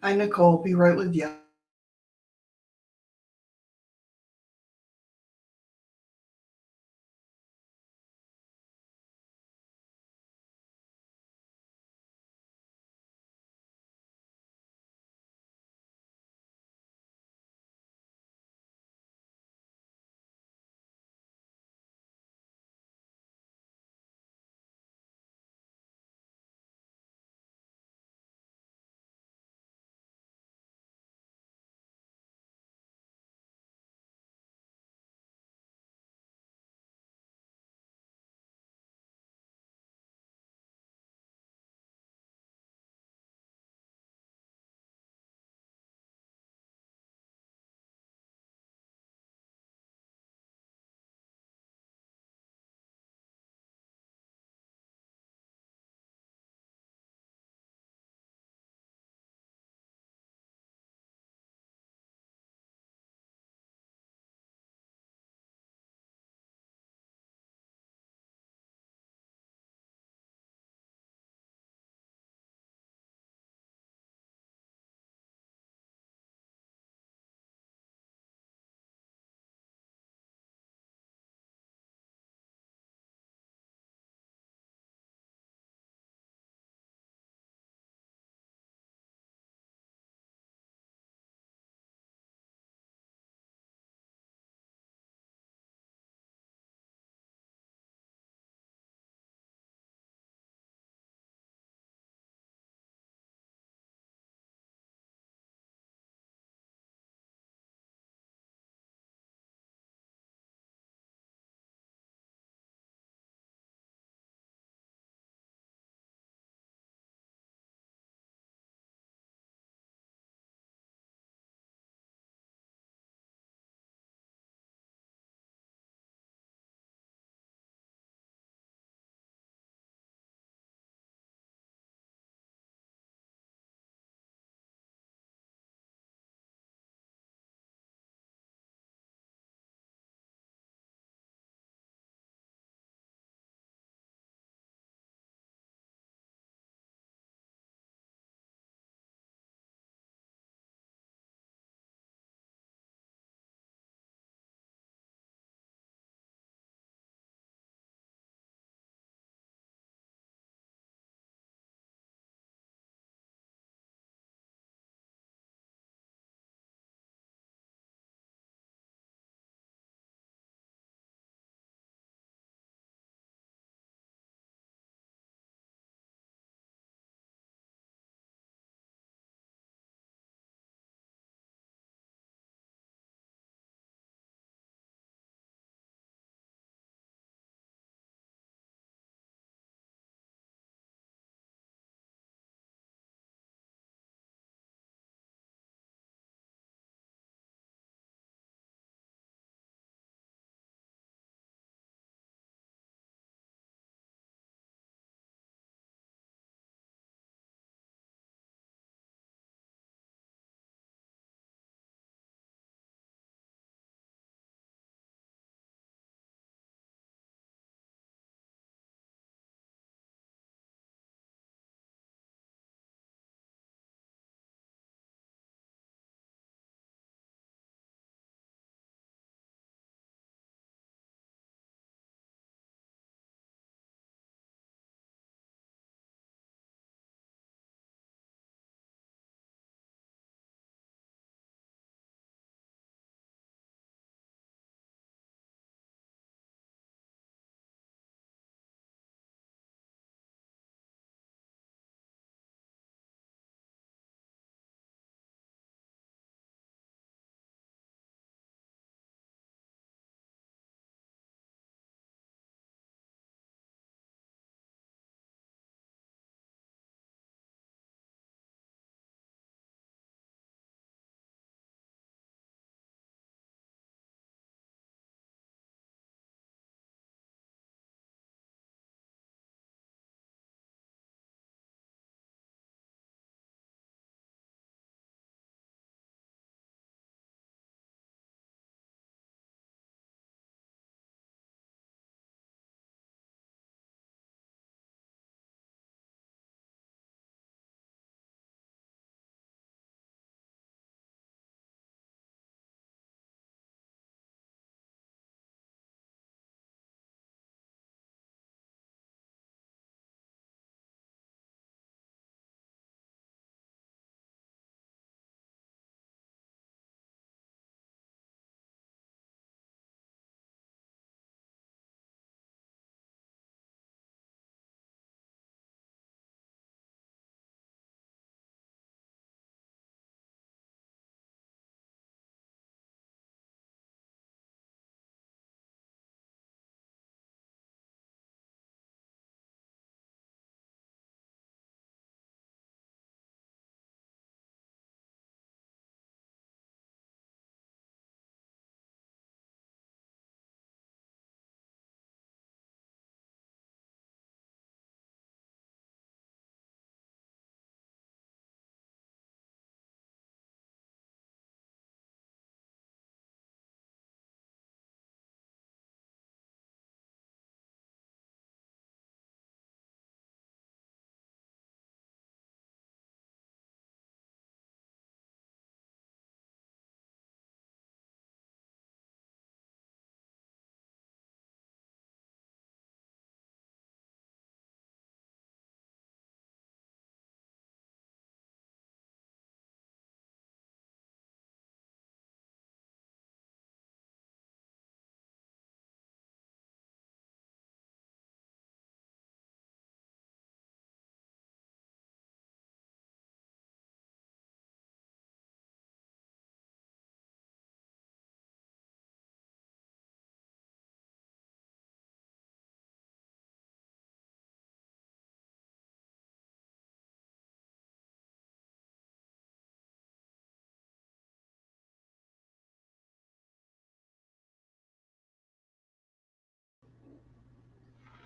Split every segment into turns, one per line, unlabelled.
Hi, Nicole. Be right with you.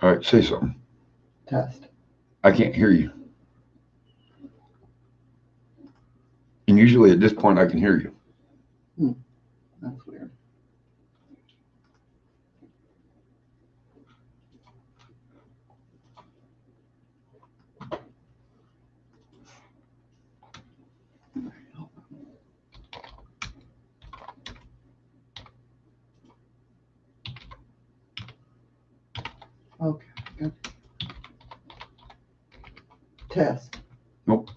All right, say something.
Test.
I can't hear you. And usually at this point I can hear you.
That's weird. Okay, good. Test.
Nope.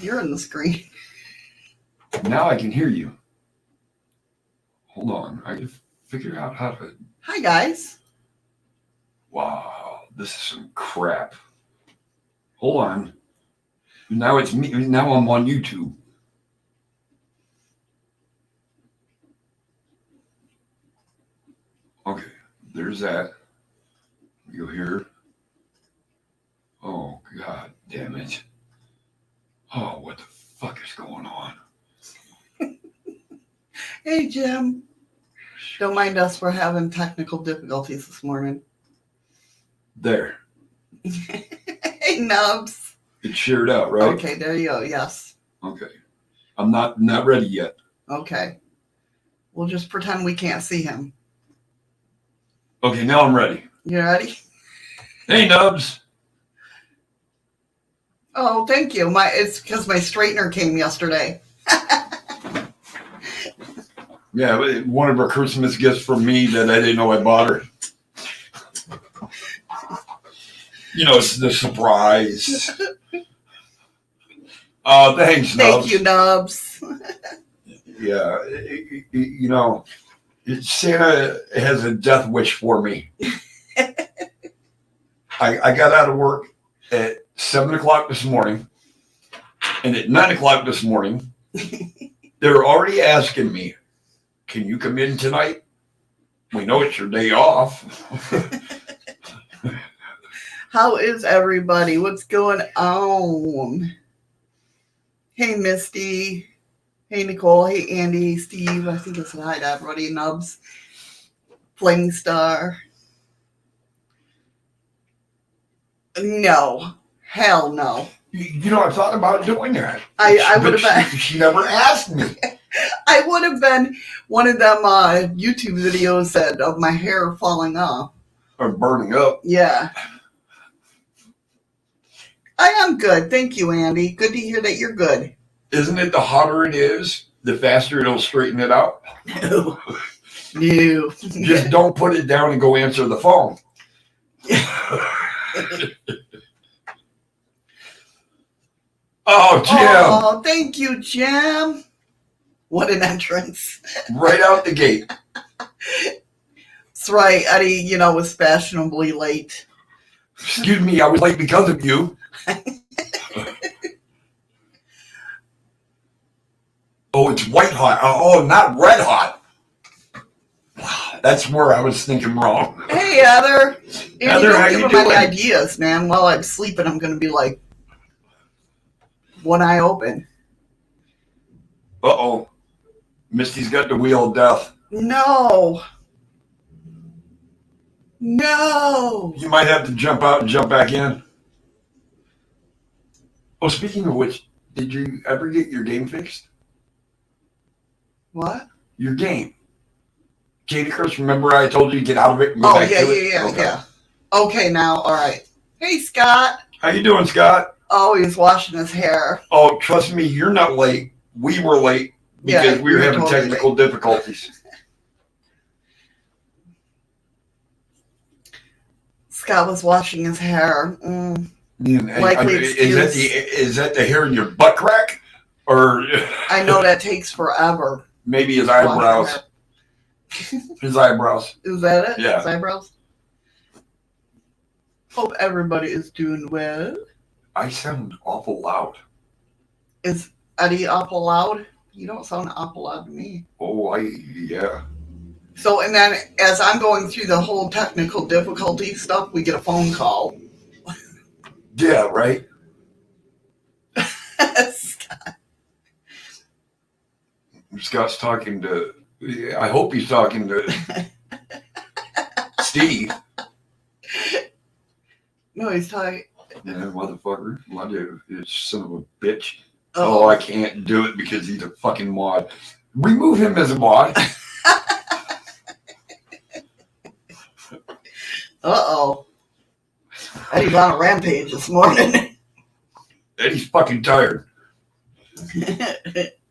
You're in the screen.
Now I can hear you. Hold on. I can figure out how to.
Hi, guys.
Wow, this is some crap. Hold on. Now it's me. Now I'm on YouTube. Okay, there's that. Go here. Oh, God damn it. Oh, what the fuck is going on?
Hey, Jim. Don't mind us. We're having technical difficulties this morning.
There.
Hey, Nubs.
It's shared out, right?
Okay, there you go. Yes.
Okay. I'm not ready yet.
Okay. We'll just pretend we can't see him.
Okay, now I'm ready.
You ready?
Hey, Nubs.
Oh, thank you. It's because my straightener came yesterday.
Yeah, one of her Christmas gifts from me that I didn't know I bought her. You know, it's the surprise. Oh, thanks, Nubs.
Thank you, Nubs.
Yeah, you know, Santa has a death wish for me. I got out of work at 7 o'clock this morning, and at 9 o'clock this morning, they're already asking me, can you come in tonight? We know it's your day off.
How is everybody? What's going on? Hey, Misty. Hey, Nicole. Hey, Andy. Steve. I think it's hi to everybody. Nubs. Fling Star. No. Hell no.
You know, I thought about doing that.
I would have been.
She never asked me.
I would have been one of them YouTube videos of my hair falling off.
Or burning up.
Yeah. I am good. Thank you, Andy. Good to hear that you're good.
Isn't it the hotter it is, the faster it'll straighten it out.
No. No.
Just don't put it down and go answer the phone. Oh, Jim.
Oh, thank you, Jim. What an entrance.
Right out the gate.
That's right. Eddie, was fashionably late.
Excuse me, I was late because of you. Oh, it's white hot. Oh, not red hot. That's where I was thinking wrong.
Hey, Heather.
Heather, how you
give
doing?
my ideas, man. While I'm sleeping, I'm going to be like, one eye open.
Uh-oh. Misty's got the wheel of death.
No. No.
You might have to jump out and jump back in. Oh, speaking of which, did you ever get your game fixed?
What?
Your game. Katie Chris, remember I told you to get out of it and go back to it?
Yeah. Okay, now, all right. Hey, Scott.
How you doing, Scott?
Oh, he's washing his hair.
Oh, trust me, you're not late. We were late because we were having
totally
technical difficulties.
Scott was washing his hair. Likely
is that the hair in your butt crack? Or
I know that takes forever.
Maybe his eyebrows. His eyebrows.
Is that it?
Yeah.
His eyebrows? Hope everybody is doing well.
I sound awful loud.
Is Eddie awful loud? You don't sound awful loud to me.
Oh, yeah.
So, and then as I'm going through the whole technical difficulty stuff, we get a phone call.
Yeah, right?
Scott.
Scott's talking to, I hope he's talking to Steve.
No, he's talking.
Yeah, motherfucker. Son of a bitch.
Oh,
I can't do it because he's a fucking mod. Remove him as a mod.
Uh-oh. Eddie's on a rampage this morning.
Eddie's fucking tired.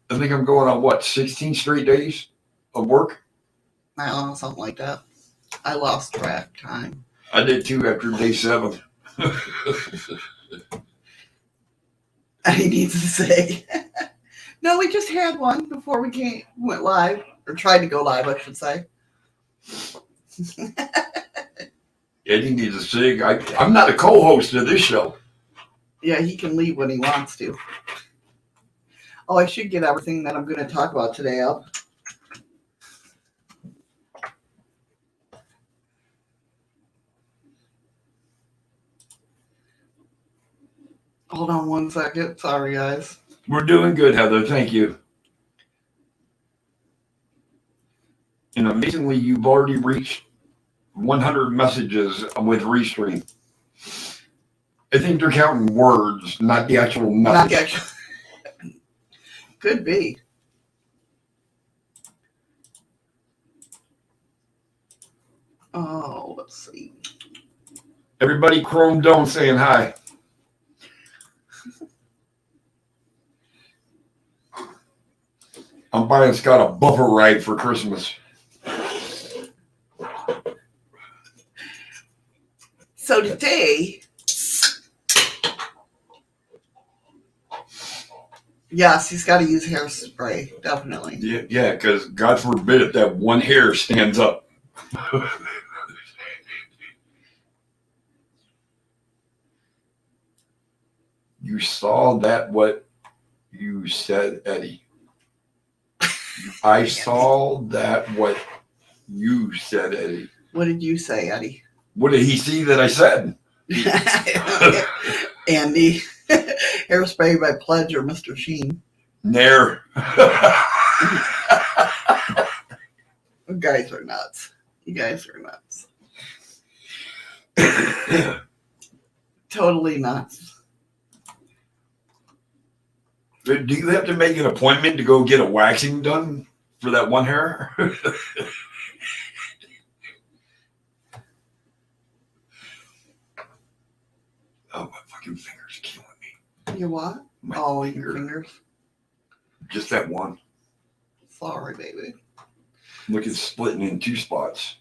I think I'm going on, 16 straight days of work?
I don't know, something like that. I lost track time.
I did too after day 7.
Eddie needs to say. No, we just had one before we went live. Or tried to go live, I should say.
Eddie needs a cig. I'm not a co-host of this show.
Yeah, he can leave when he wants to. Oh, I should get everything that I'm going to talk about today up. Hold on one second. Sorry, guys.
We're doing good, Heather. Thank you. And amazingly, you've already reached 100 messages with Restream. I think they're counting words, not the actual message.
Not the actual. Could be. Oh, let's see.
Everybody Chrome Dome saying hi. I'm buying Scott a buffer ride for Christmas.
So today, yes, he's got to use hairspray, definitely.
Yeah, because God forbid if that one hair stands up. You saw that what you said, Eddie. I saw that what you said, Eddie.
What did you say, Eddie?
What did he see that I said?
Andy, hairspray by Pledge or Mr. Sheen.
Nair.
You guys are nuts. You guys are nuts. Totally nuts.
Do you have to make an appointment to go get a waxing done for that one hair? Oh, my fucking fingers are killing me.
Your what?
My
your
finger.
fingers.
Just that one.
Sorry, baby.
Look, it's splitting in 2 spots.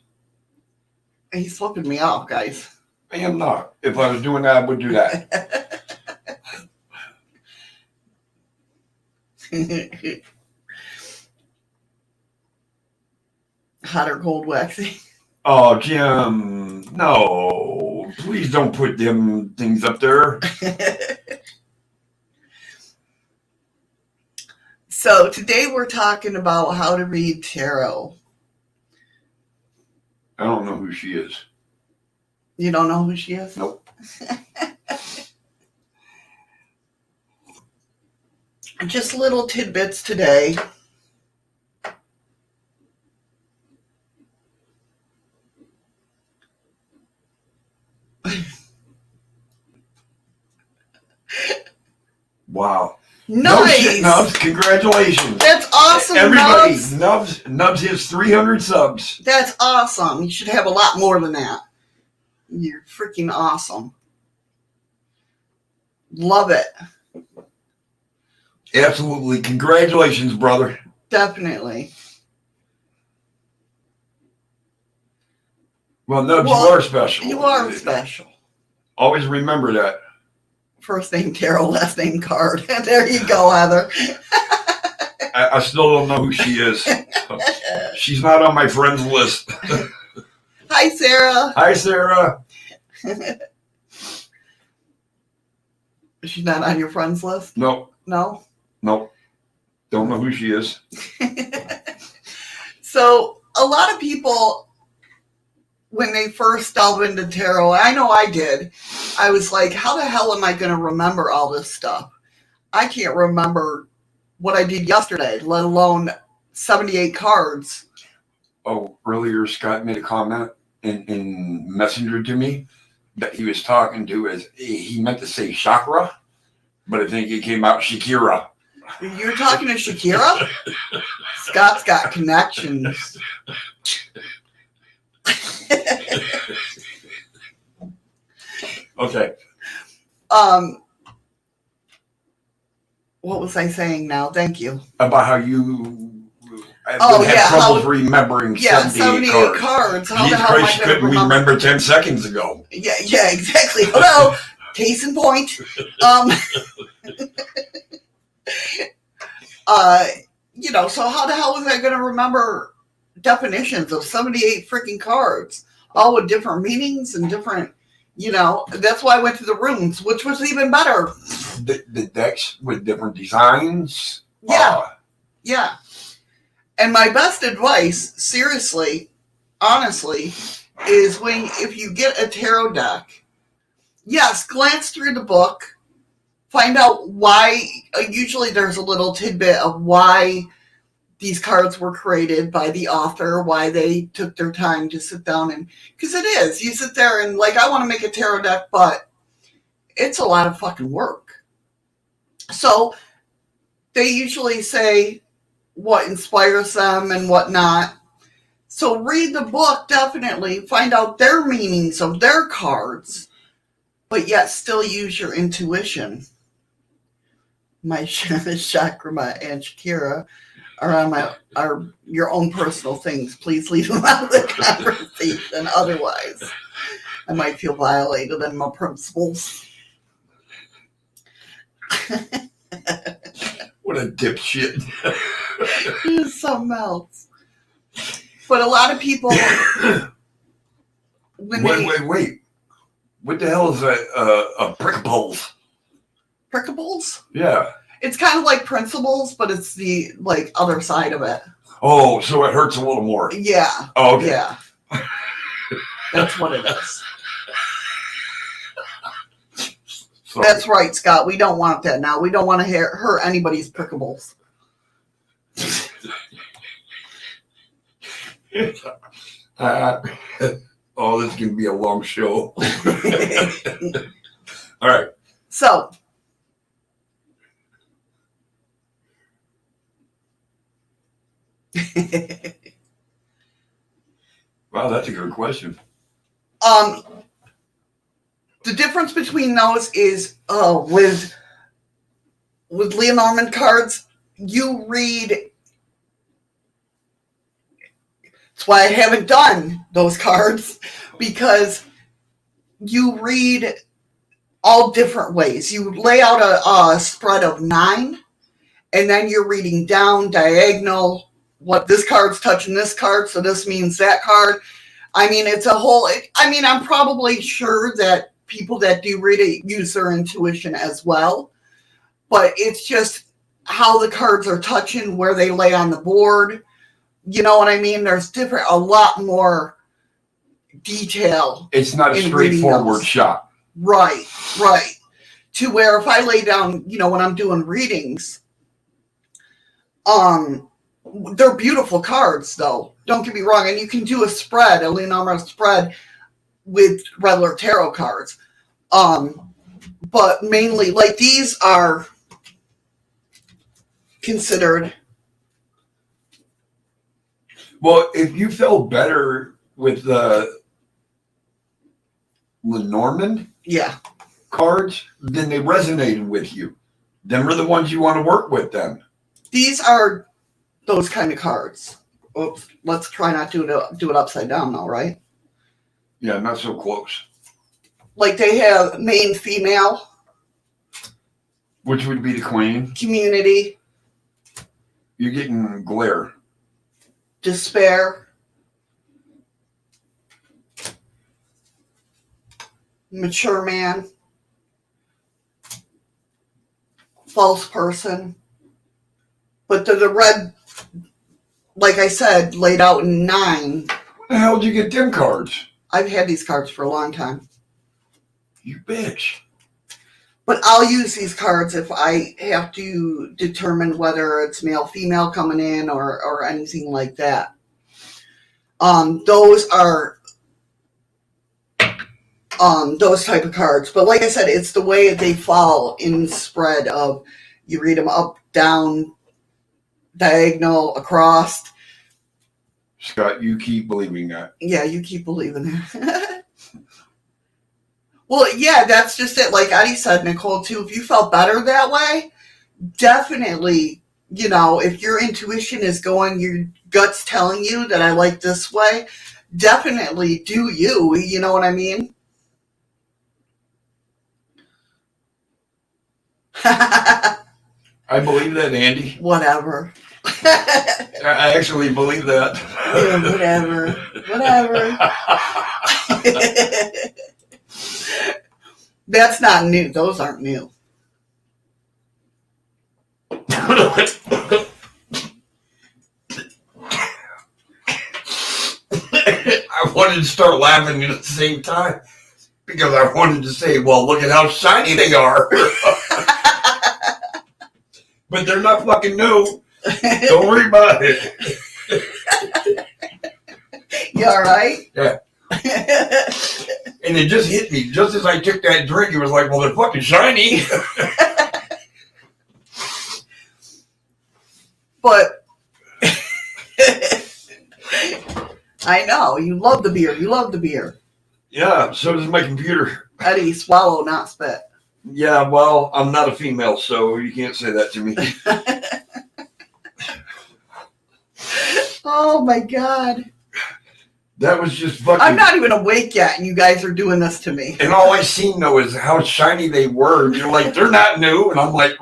He's flipping me off, guys.
I am not. If I was doing that, I would do that.
Hot or cold waxing?
Oh, Jim, no. Please don't put them things up there.
So today we're talking about how to read tarot.
I don't know who she is.
You don't know who she is?
Nope.
Just little tidbits today.
Wow.
Nice.
No shit, Nubs. Congratulations.
That's awesome,
Everybody,
Nubs.
Nubs hits 300 subs.
That's awesome. You should have a lot more than that. You're freaking awesome. Love it.
Absolutely. Congratulations, brother.
Definitely.
Well, Nubs,
Well,
you are special.
You are special.
Always remember that.
First name tarot, last name card. There you go, Heather.
I still don't know who she is. She's not on my friends list.
Hi, Sarah.
Hi, Sarah.
She's not on your friends list?
Nope.
No?
Nope. Don't know who she is.
So, a lot of people, when they first delved into tarot, I know I did, I was like, how the hell am I going to remember all this stuff? I can't remember what I did yesterday, let alone 78 cards.
Oh, earlier Scott made a comment in Messenger to me that he was talking to as he meant to say chakra, but I think it came out Shakira.
You're talking to Shakira? Scott's got connections.
Okay.
What was I saying now? Thank you.
About how you had
yeah,
troubles remembering 78
cards. How
Jesus
the hell
Christ,
am I going to
remember 10 seconds ago.
Yeah, exactly. Hello. Case in point. So how the hell was I going to remember definitions of 78 freaking cards, all with different meanings and different, that's why I went to the rooms, which was even better.
The decks with different designs.
Yeah. Yeah. And my best advice, seriously, honestly, is if you get a tarot deck, yes, glance through the book, find out why. Usually there's a little tidbit of why these cards were created by the author, why they took their time to sit down and, because it is, you sit there and I want to make a tarot deck, but it's a lot of fucking work. So they usually say what inspires them and what not. So read the book, definitely. Find out their meanings of their cards, but yet still use your intuition. My Chakrama and Shakira are your own personal things. Please leave them out of the conversation. Otherwise, I might feel violated in my principles.
What a dipshit.
It's something else. But a lot of people...
Wait. What the hell is a prickables?
Prickables?
Yeah.
It's kind of like principles, but it's the other side of it.
Oh, so it hurts a little more.
Yeah.
Oh, okay.
Yeah. That's what it is. Sorry. That's right, Scott. We don't want that now. We don't want to hurt anybody's prickables.
Oh, this can be a long show. All right.
So,
wow, that's a good question.
The difference between those is with Lenormand cards, you read That's why I haven't done those cards, because you read all different ways. You lay out a spread of 9, and then you're reading down, diagonal, what this card's touching this card, so this means that card. I mean, it's a whole, I'm probably sure that people that do read it use their intuition as well, but it's just how the cards are touching, where they lay on the board. You know what I mean? There's a lot more detail.
It's not a straightforward shot.
Right. To where if I lay down, when I'm doing readings, they're beautiful cards, though. Don't get me wrong. And you can do a Lenormand spread with regular tarot cards. But mainly, like, these are considered.
Well, if you felt better with the Lenormand cards, then they resonated with you. Them are the ones you want to work with then.
These are those kind of cards. Oops, let's try not to do it upside down now, right?
Yeah, not so close.
Like, they have main, female.
Which would be the queen.
Community.
You're getting glare.
Despair. Mature man. False person. But the red, like I said, laid out in 9.
Where the hell did you get them cards?
I've had these cards for a long time.
You bitch.
But I'll use these cards if I have to determine whether it's male, female coming in or anything like that. Those are those type of cards. But like I said, it's the way they fall in spread of, you read them up, down, diagonal, across.
Scott, you keep believing that.
Yeah, you keep believing it. Well, yeah, that's just it. Like Eddie said, Nicole, too, if you felt better that way, definitely, if your intuition is going, your gut's telling you that I like this way, definitely do you. You know what I mean?
I believe that, Andy.
Whatever.
I actually believe that.
Yeah, whatever. That's not new. Those aren't new.
I wanted to start laughing at the same time because I wanted to say, well, look at how shiny they are. But they're not fucking new. Don't worry about it.
You all right?
Yeah. And it just hit me. Just as I took that drink, it was like, well, they're fucking shiny.
But I know. You love the beer.
Yeah, so does my computer.
Eddie, swallow, not spit.
Yeah, well, I'm not a female, so you can't say that to me.
Oh, my God.
That was just fucking...
I'm not even awake yet, and you guys are doing this to me.
And all I seen, though, is how shiny they were. And you're like, they're not new. And I'm like...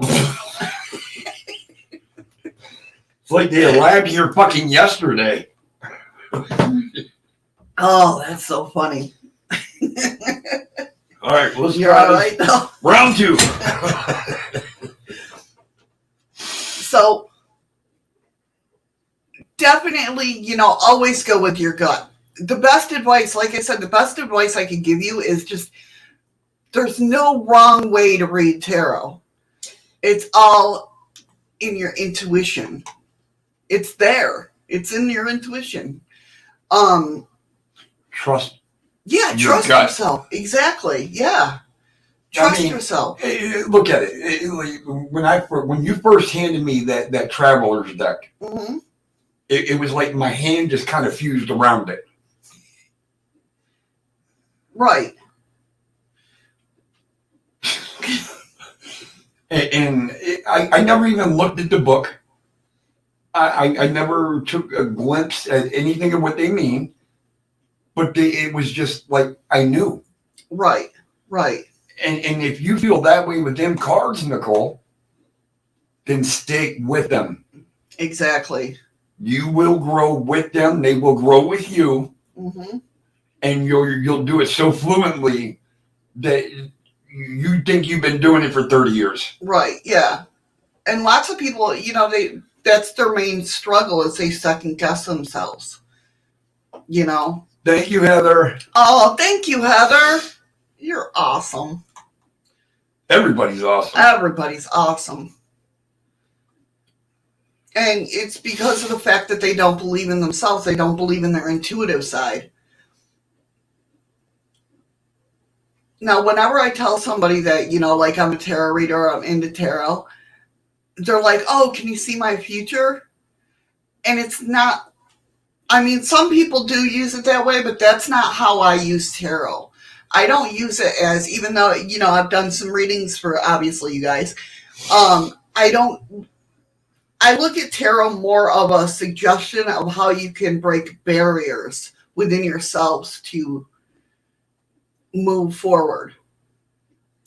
It's like they arrived here fucking yesterday.
Oh, that's so funny.
All right, let's
You're
try
all right, though?
Round 2.
So, definitely, always go with your gut. The best advice, like I said, the best advice I can give you is just, there's no wrong way to read tarot. It's all in your intuition. It's there. It's in your intuition.
Trust.
Yeah, trust yourself. Exactly. Yeah. Trust yourself.
Look at it. When you first handed me that Traveler's deck,
mm-hmm.
it was like my hand just kind of fused around it.
Right.
And I never even looked at the book. I never took a glimpse at anything of what they mean, but it was just like I knew.
Right. Right.
And if you feel that way with them cards, Nicole, then stick with them.
Exactly.
You will grow with them. They will grow with you.
Mm-hmm.
And you'll do it so fluently that you think you've been doing it for 30 years.
Right. Yeah. And lots of people, that's their main struggle is they second guess themselves.
Thank you, Heather.
Oh, thank you, Heather. You're awesome.
Everybody's awesome.
Everybody's awesome. And it's because of the fact that they don't believe in themselves. They don't believe in their intuitive side. Now, whenever I tell somebody that, like I'm a tarot reader or I'm into tarot, they're like, oh, can you see my future? And it's not, some people do use it that way, but that's not how I use tarot. I don't use it as, even though, I've done some readings for, obviously, you guys. I look at tarot more of a suggestion of how you can break barriers within yourselves to move forward,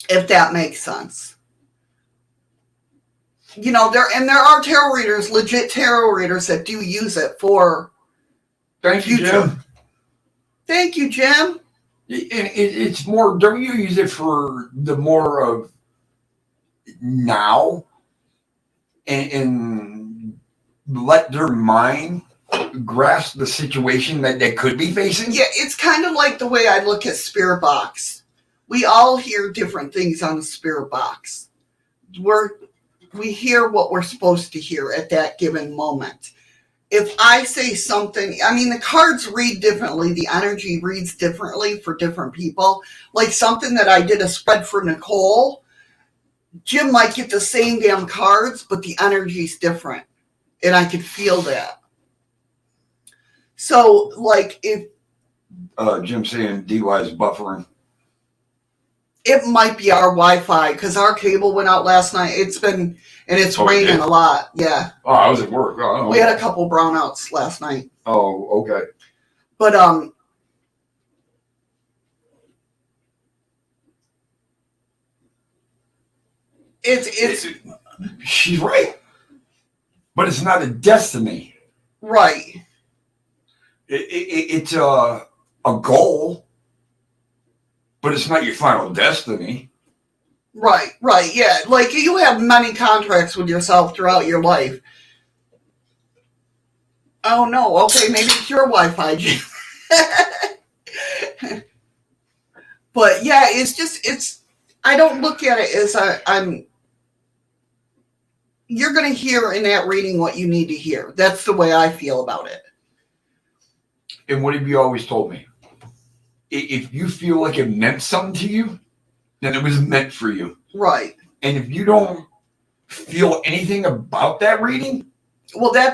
if that makes sense. There are tarot readers, legit tarot readers that do use it for
Thank you, Jim.
Thank you, Jim.
It's more, don't you use it for the more of now and let their mind grasp the situation that they could be facing?
Yeah, it's kind of like the way I look at spirit box. We all hear different things on the spirit box. We hear what we're supposed to hear at that given moment. If I say something, the cards read differently. The energy reads differently for different people. Like something that I did a spread for Nicole, Jim might get the same damn cards, but the energy's different. And I could feel that. So, like, if...
Jim's saying DY is buffering.
It might be our Wi-Fi, because our cable went out last night. It's raining a lot. Yeah.
Oh, I was at work. Oh,
we had a couple brownouts last night.
Oh, okay.
But,
she's right. But it's not a destiny.
Right.
It's a goal, but it's not your final destiny.
Right, yeah. Like, you have many contracts with yourself throughout your life. Oh, no. Okay, maybe it's your Wi-Fi, Jim. But, yeah, I don't look at it as you're going to hear in that reading what you need to hear. That's the way I feel about it.
And what have you always told me? If you feel like it meant something to you, then it was meant for you.
Right.
And if you don't feel anything about that reading,
well, then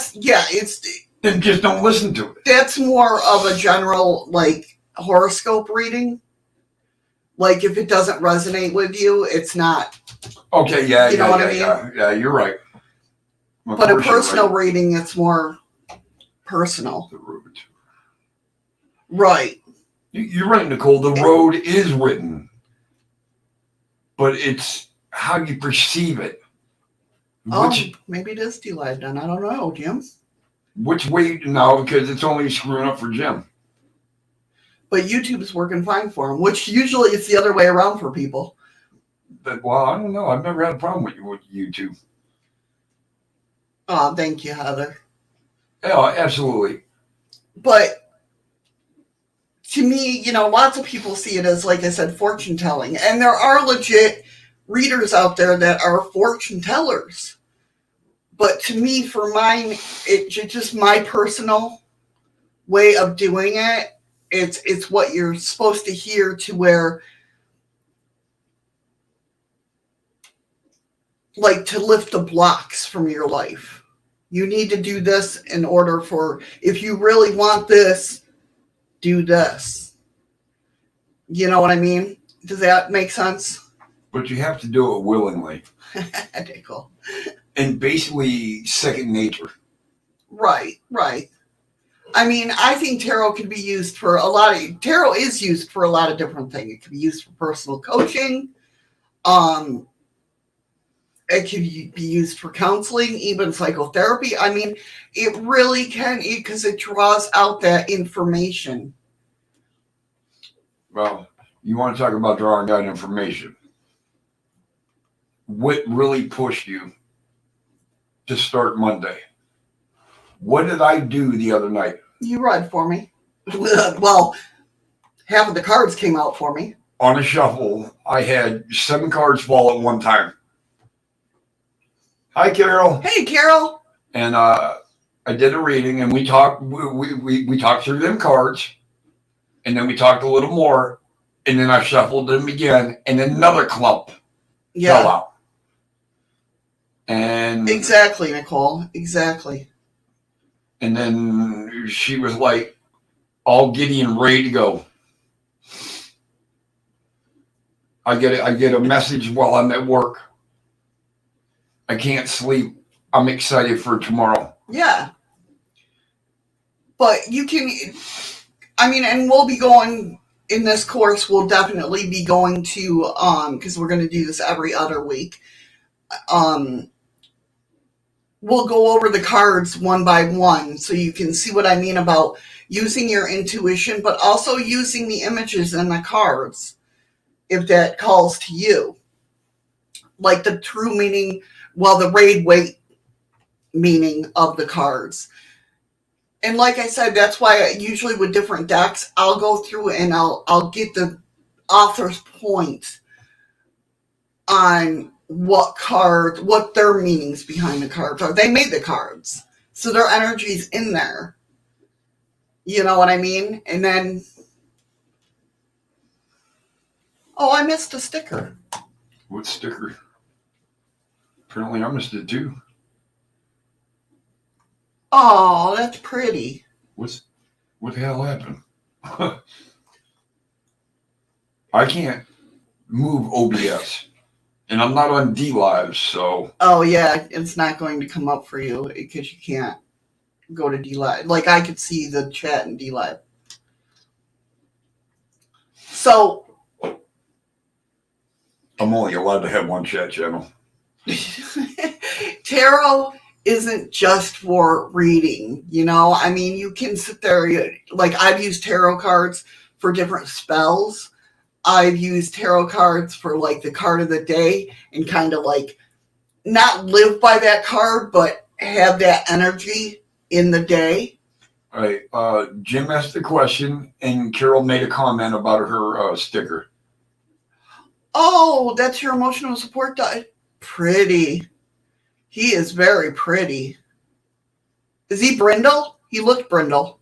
just don't listen to it.
That's more of a general, like, horoscope reading. Like, if it doesn't resonate with you, it's not.
Okay, yeah,
you know what I mean?
Yeah, you're right.
But a personal reading, it's more personal.
The road.
Right.
You're right, Nicole. The road is written. But it's how you perceive it.
Maybe it is too live done. I don't know, Jim.
Which way now? Because it's only screwing up for Jim.
But YouTube is working fine for him, which usually it's the other way around for people.
Well, I don't know. I've never had a problem with YouTube.
Oh, thank you, Heather.
Yeah, absolutely.
But to me, lots of people see it as, like I said, fortune telling. And there are legit readers out there that are fortune tellers. But to me, for mine, it's just my personal way of doing it. It's what you're supposed to hear, to where, like, to lift the blocks from your life. You need to do this in order for, if you really want this, do this. You know what I mean? Does that make sense?
But you have to do it willingly.
Okay, cool.
And basically second nature.
Right. I mean, I think tarot can be used for tarot is used for a lot of different things. It can be used for personal coaching. It can be used for counseling, even psychotherapy. I mean, it really can, because it draws out that information.
Well, you want to talk about drawing out information. What really pushed you to start Monday? What did I do the other night?
You read for me. Well, half of the cards came out for me.
On a shuffle, I had 7 cards fall at one time. Hi, Carol.
Hey, Carol.
And I did a reading, and we talked. We talked through them cards, and then we talked a little more, and then I shuffled them again, and another clump fell out. And
exactly, Nicole. Exactly.
And then she was like, all giddy and ready to go. I get a message while I'm at work. I can't sleep. I'm excited for tomorrow.
Yeah. But you can, I mean, and we'll be going in this course, we'll definitely be going to, because we're going to do this every other week. We'll go over the cards one by one so you can see what I mean about using your intuition, but also using the images in the cards if that calls to you. Like the true meaning, well, the raid weight meaning of the cards. And like I said, that's why usually with different decks, I'll go through and I'll get the author's point on what their meanings behind the cards are. They made the cards, so their energy's in there. You know what I mean? And then, oh, I missed a sticker.
What sticker? Apparently I missed it too.
Oh, that's pretty.
What the hell happened? I can't move OBS. And I'm not on D-Live, so...
Oh, yeah, it's not going to come up for you because you can't go to D-Live. Like, I could see the chat in D-Live. So...
I'm only allowed to have one chat channel.
Tarot isn't just for reading, you know? I mean, you can sit there... Like, I've used tarot cards for different spells. I've used tarot cards for like the card of the day and kind of like not live by that card, but have that energy in the day.
All right. Jim asked the question and Carol made a comment about her sticker.
Oh, that's your emotional support dog. Pretty. He is very pretty. Is he brindle? He looked brindle.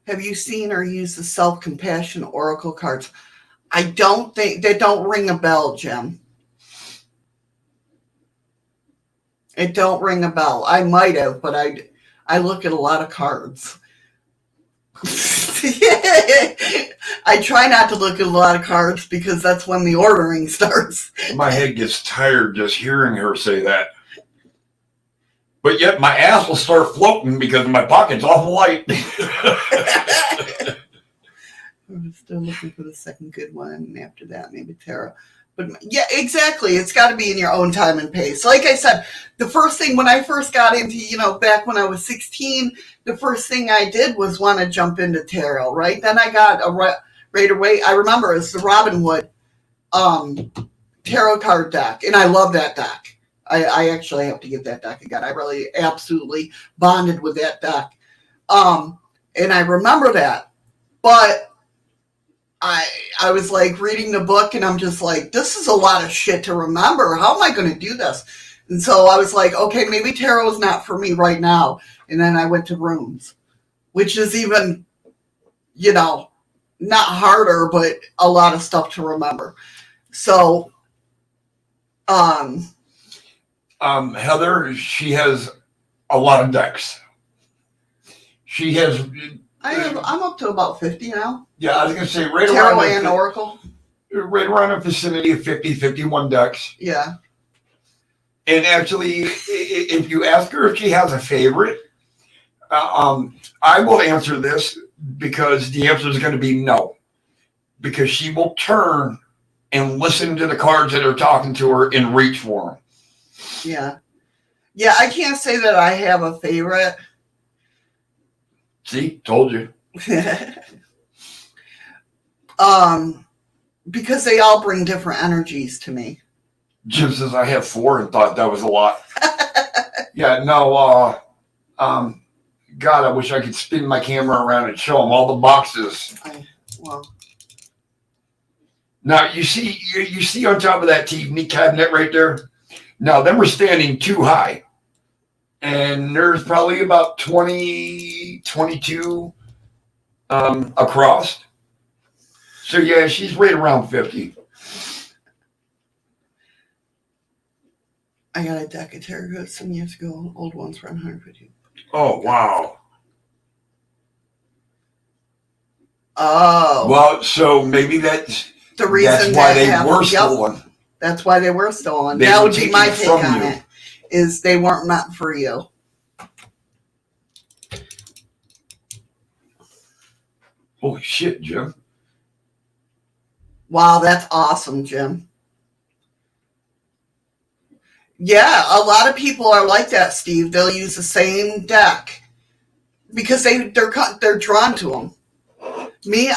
Have you seen or used the self-compassion oracle cards? I don't think, they don't ring a bell, Jim. It don't ring a bell. I might have, but I look at a lot of cards. I try not to look at a lot of cards because that's when the ordering starts.
My head gets tired just hearing her say that. But yet my ass will start floating because my pocket's awful light.
I'm still looking for the second good one, and after that, maybe tarot. But yeah, exactly. It's got to be in your own time and pace. Like I said, the first thing when I first got into, back when I was 16, the first thing I did was want to jump into tarot, right? Then I got a Raider Way. I remember it's the Robin Wood tarot card deck, and I love that deck. I actually have to get that deck again. I really absolutely bonded with that deck. And I remember that. But I was like reading the book and I'm just like, this is a lot of shit to remember. How am I going to do this? And so I was like, okay, maybe tarot is not for me right now. And then I went to runes, which is even, not harder, but a lot of stuff to remember. So,
Heather, she has a lot of decks. She has...
I'm up to about 50 now.
Yeah, I was going to say
Tarot and Oracle.
Right around a vicinity of 50, 51 decks.
Yeah.
And actually, if you ask her if she has a favorite, I will answer this because the answer is going to be no. Because she will turn and listen to the cards that are talking to her and reach for them.
Yeah. Yeah, I can't say that I have a favorite.
See, told you.
Because they all bring different energies to me.
Jim says I have 4 and thought that was a lot. Yeah, no, God, I wish I could spin my camera around and show them all the boxes. Now you see on top of that TV cabinet right there. Now them are standing too high, and there's probably about 20, 22 across. So yeah, she's right around 50.
I got a deck of tarot cards some years ago. Old ones for 150.
Oh wow.
Oh.
Well, so maybe that's
the reason
that's why they were stolen.
That's why they were stolen. That would be my take on it. Is they weren't meant for you.
Holy shit, Jim.
Wow, that's awesome, Jim. Yeah, a lot of people are like that, Steve. They'll use the same deck because they're drawn to them. Me,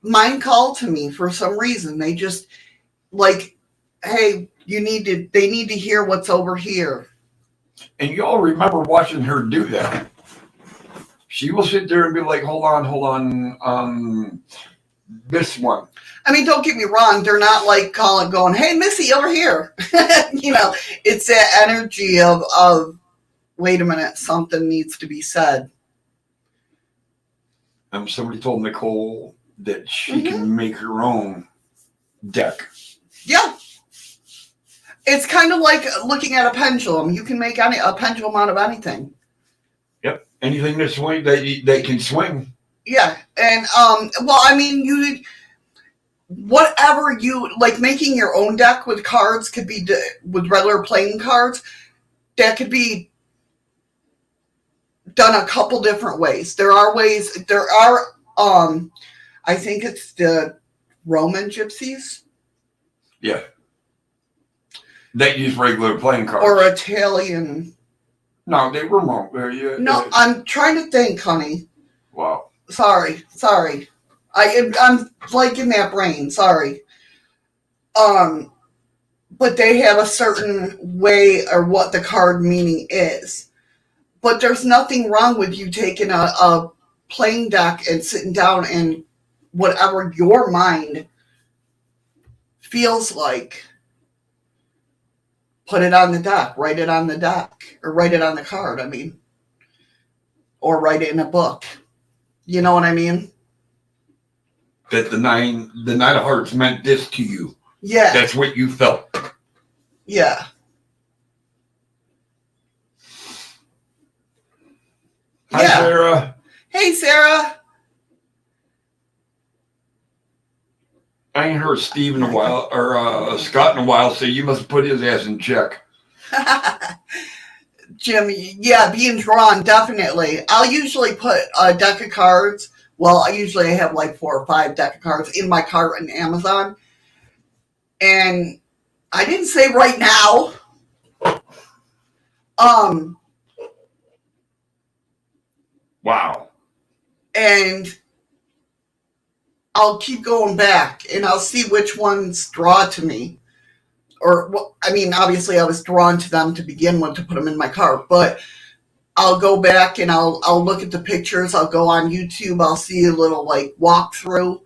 mine called to me for some reason. They just like, hey, they need to hear what's over here.
And you all remember watching her do that. She will sit there and be like, hold on, this one.
I mean, don't get me wrong. They're not like going, hey, Missy, over here. It's that energy of, wait a minute, something needs to be said.
Somebody told Nicole that she can make her own deck. Yeah.
It's kind of like looking at a pendulum. You can make a pendulum out of anything.
Yep. Anything that swing they can swing.
Yeah. And well, I mean, whatever you like, making your own deck with cards could be with regular playing cards. That could be done a couple different ways. There are I think it's the Roman gypsies.
Yeah. That use regular playing cards.
Or Italian.
No, they were Roman.
No, I'm trying to think, honey.
Wow.
Sorry. I'm like in that brain. Sorry. But they have a certain way or what the card meaning is. But there's nothing wrong with you taking a playing deck and sitting down and whatever your mind feels like, put it on the deck, write it on the deck, or write it on the card, I mean. Or write it in a book. You know what I mean?
That the Knight of Hearts meant this to you.
Yeah.
That's what you felt.
Yeah.
Hi, Sarah.
Hey, Sarah.
I ain't heard Steve in a while, or Scott in a while, so you must put his ass in check.
Jim, yeah, being drawn, definitely. I'll usually put a deck of cards. Well, I usually have like 4 or 5 deck of cards in my cart on Amazon. And I didn't say right now.
Wow.
And I'll keep going back and I'll see which ones draw to me. Or, I mean, obviously I was drawn to them to begin with to put them in my cart, but I'll go back and I'll look at the pictures. I'll go on YouTube. I'll see a little like walkthrough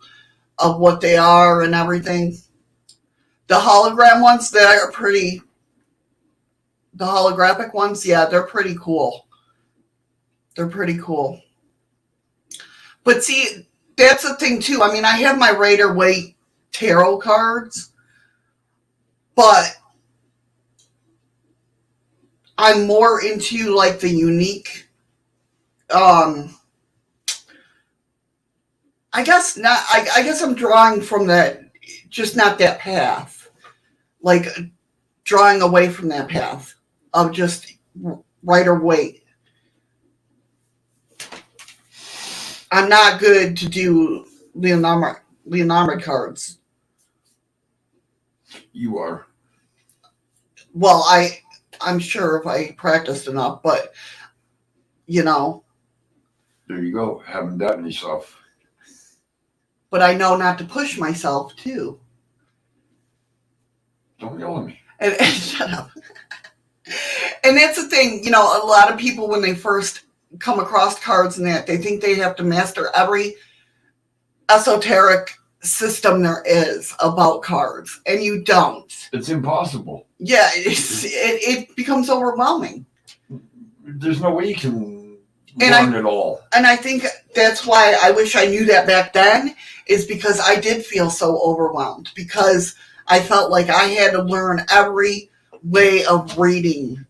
of what they are and everything. The hologram ones, they are pretty. The holographic ones, yeah, they're pretty cool. They're pretty cool. But see, that's the thing too. I mean, I have my Rider-Waite tarot cards, but I'm more into like the unique. I guess not. I guess I'm drawing from that, just not that path. Like drawing away from that path of just Rider Waite. I'm not good to do Lenormand cards.
You are.
Well, I'm sure if I practiced enough, but you know.
There you go. Haven't done yourself.
But I know not to push myself too.
Don't yell at me.
And shut up. And that's the thing, you know, a lot of people when they first come across cards and that, they think they have to master every esoteric system there is about cards, and you don't.
It's impossible.
Yeah, it becomes overwhelming.
There's no way you can learn it all.
And I think that's why I wish I knew that back then, is because I did feel so overwhelmed, because I felt like I had to learn every way of reading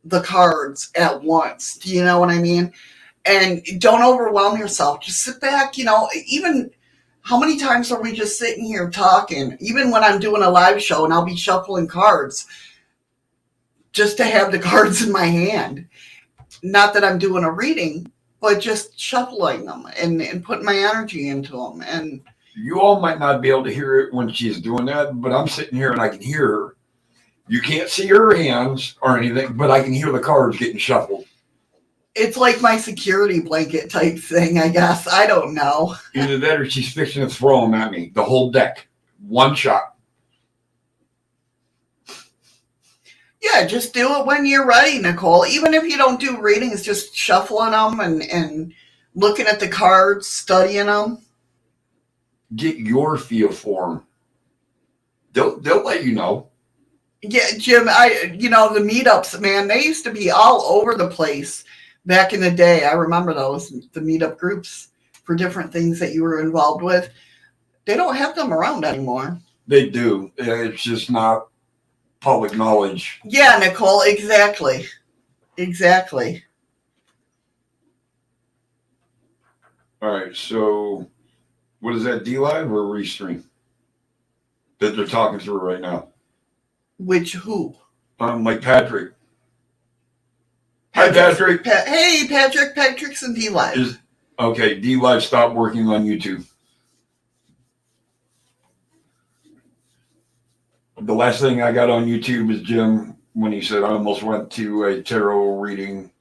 the cards at once. Do you know what I mean? And don't overwhelm yourself. Just sit back, you know, even how many times are we just sitting here talking? Even when I'm doing a live show and I'll be shuffling cards just to have the cards in my hand. Not that I'm doing a reading, but just shuffling them and putting my energy into them. And
you all might not be able to hear it when she's doing that, but I'm sitting here and I can hear her. You can't see her hands or anything, but I can hear the cards getting shuffled.
It's like my security blanket type thing, I guess. I don't know.
Either that or she's fixing to throw them at me. The whole deck. One shot.
Yeah, just do it when you're ready, Nicole. Even if you don't do readings, just shuffling them and looking at the cards, studying them.
Get your feel for them. They'll let you know.
Yeah, Jim, the meetups, man, they used to be all over the place back in the day. I remember those, the meetup groups for different things that you were involved with. They don't have them around anymore.
They do. It's just not public knowledge.
Yeah, Nicole, exactly. Exactly.
All right, so what is that, D-Live or Restream that they're talking through right now?
Which who?
Like Patrick. Hi, Patrick.
Hey, Patrick. Patrick's in D-Live.
Okay, D-Live stopped working on YouTube. The last thing I got on YouTube is Jim when he said I almost went to a tarot reading.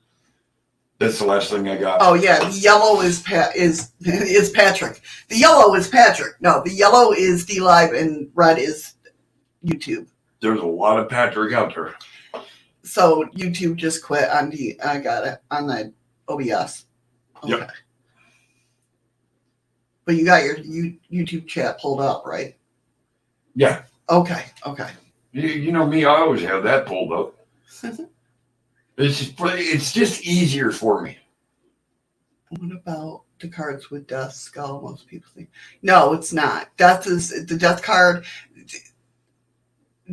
That's the last thing I got.
Oh yeah, the yellow is Patrick. The yellow is Patrick. No, the yellow is D-Live and red is YouTube.
There's a lot of Patrick out there.
So YouTube just quit on I got it on the OBS. Okay.
Yep.
But you got your YouTube chat pulled up, right?
Yeah.
Okay.
You know me, I always have that pulled up. It's just easier for me.
What about the cards with Death Skull? Most people think. No, it's not. The Death card.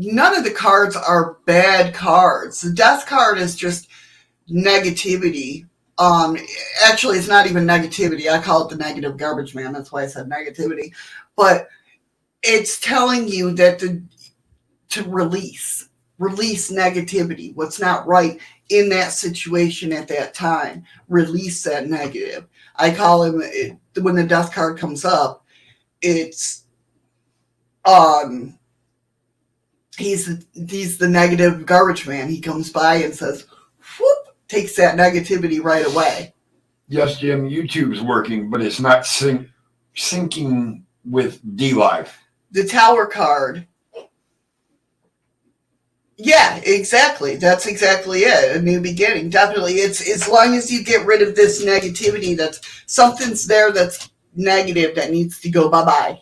None of the cards are bad cards. The Death card is just negativity. Actually, it's not even negativity. I call it the negative garbage man. That's why I said negativity. But it's telling you that to release negativity. What's not right in that situation at that time. Release that negative. I call him, when the Death card comes up, it's he's the negative garbage man. He comes by and says, whoop, takes that negativity right away.
Yes, Jim, YouTube's working, but it's not syncing with D-Live.
The Tower card. Yeah, exactly. That's exactly it. A new beginning. Definitely. It's as long as you get rid of this negativity, that's something's there that's negative that needs to go bye-bye.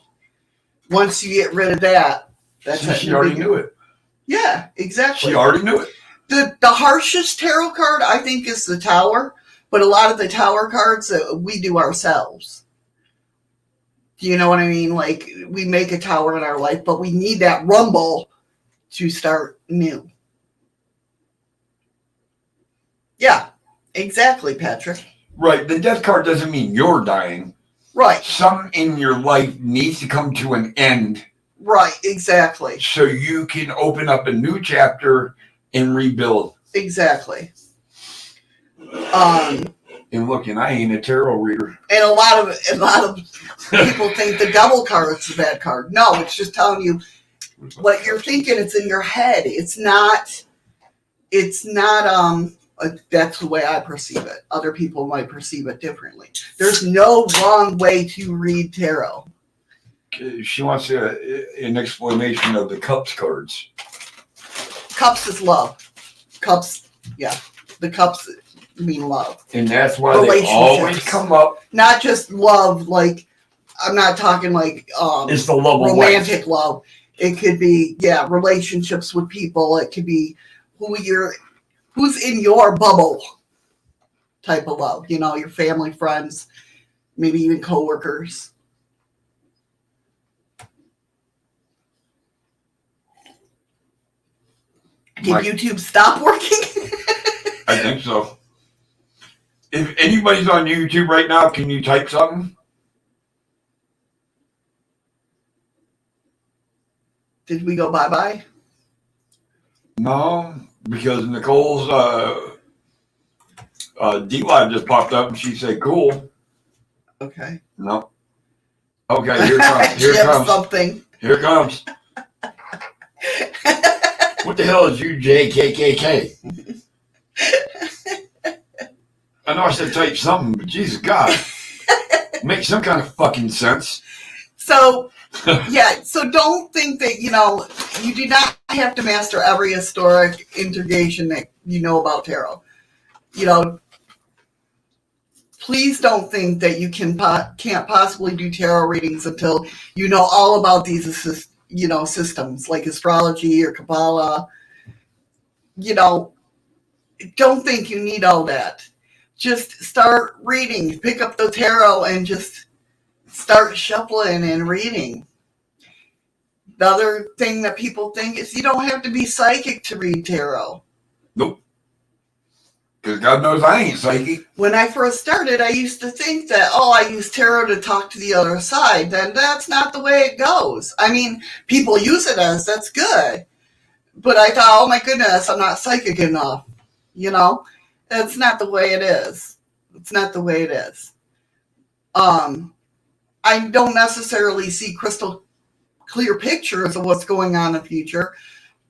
Once you get rid of that, that's it.
She already knew it.
Yeah, exactly.
She already knew it.
The harshest tarot card, I think, is the Tower. But a lot of the Tower cards we do ourselves. Do you know what I mean? Like, we make a tower in our life, but we need that rumble to start new. Yeah, exactly, Patrick.
Right. The death card doesn't mean you're dying.
Right.
Something in your life needs to come to an end
Right, exactly.
So you can open up a new chapter and rebuild.
Exactly.
And look, and I ain't a tarot reader.
And a lot of people think the devil card is a bad card. No, it's just telling you what you're thinking. It's in your head. It's not. That's the way I perceive it. Other people might perceive it differently. There's no wrong way to read tarot.
She wants an explanation of the cups cards.
Cups is love. Cups, yeah. The cups mean love.
And that's why they always come up.
Not just love, like, I'm not talking like
it's the love of
romantic love. It could be, relationships with people. It could be who's in your bubble type of love. You know, your family, friends, maybe even coworkers. Did YouTube stop working?
I think so. If anybody's on YouTube right now, can you type something?
Did we go bye-bye?
No, because Nicole's D-Live just popped up and she said, cool.
Okay.
No. Okay, here comes. Here comes.
Something.
Here comes. What the hell is UJKKK? I know I said type something, but Jesus God. Make some kind of fucking sense.
So, so don't think that, you do not have to master every historic integration that you know about tarot. Please don't think that you can't possibly do tarot readings until you know all about these systems like astrology or Kabbalah. Don't think you need all that. Just start reading. Pick up the tarot and just start shuffling and reading. The other thing that people think is you don't have to be psychic to read tarot.
Nope. Because God knows I ain't psychic.
When I first started, I used to think that, I use tarot to talk to the other side. Then that's not the way it goes. I mean, people use it as that's good. But I thought, oh my goodness, I'm not psychic enough. That's not the way it is. It's not the way it is. I don't necessarily see crystal clear pictures of what's going on in the future.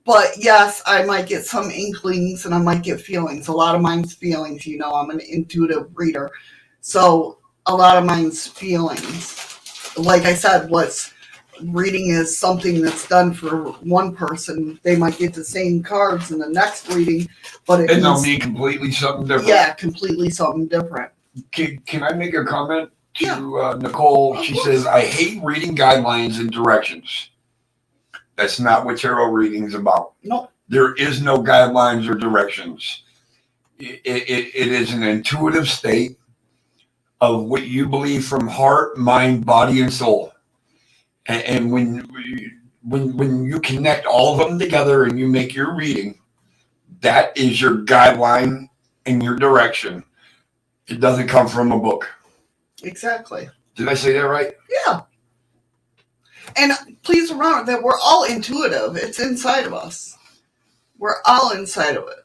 But yes, I might get some inklings and I might get feelings. A lot of mine's feelings, I'm an intuitive reader. So a lot of mine's feelings. Like I said, what's reading is something that's done for one person. They might get the same cards in the next reading, but
it'll be completely something different.
Yeah, completely something different.
Can I make a comment to Nicole? She says, I hate reading guidelines and directions. That's not what tarot reading is about.
No.
There is no guidelines or directions. It is an intuitive state of what you believe from heart, mind, body, and soul. And when you connect all of them together and you make your reading, that is your guideline and your direction. It doesn't come from a book.
Exactly.
Did I say that right?
Yeah. And please remember that we're all intuitive. It's inside of us. We're all inside of it,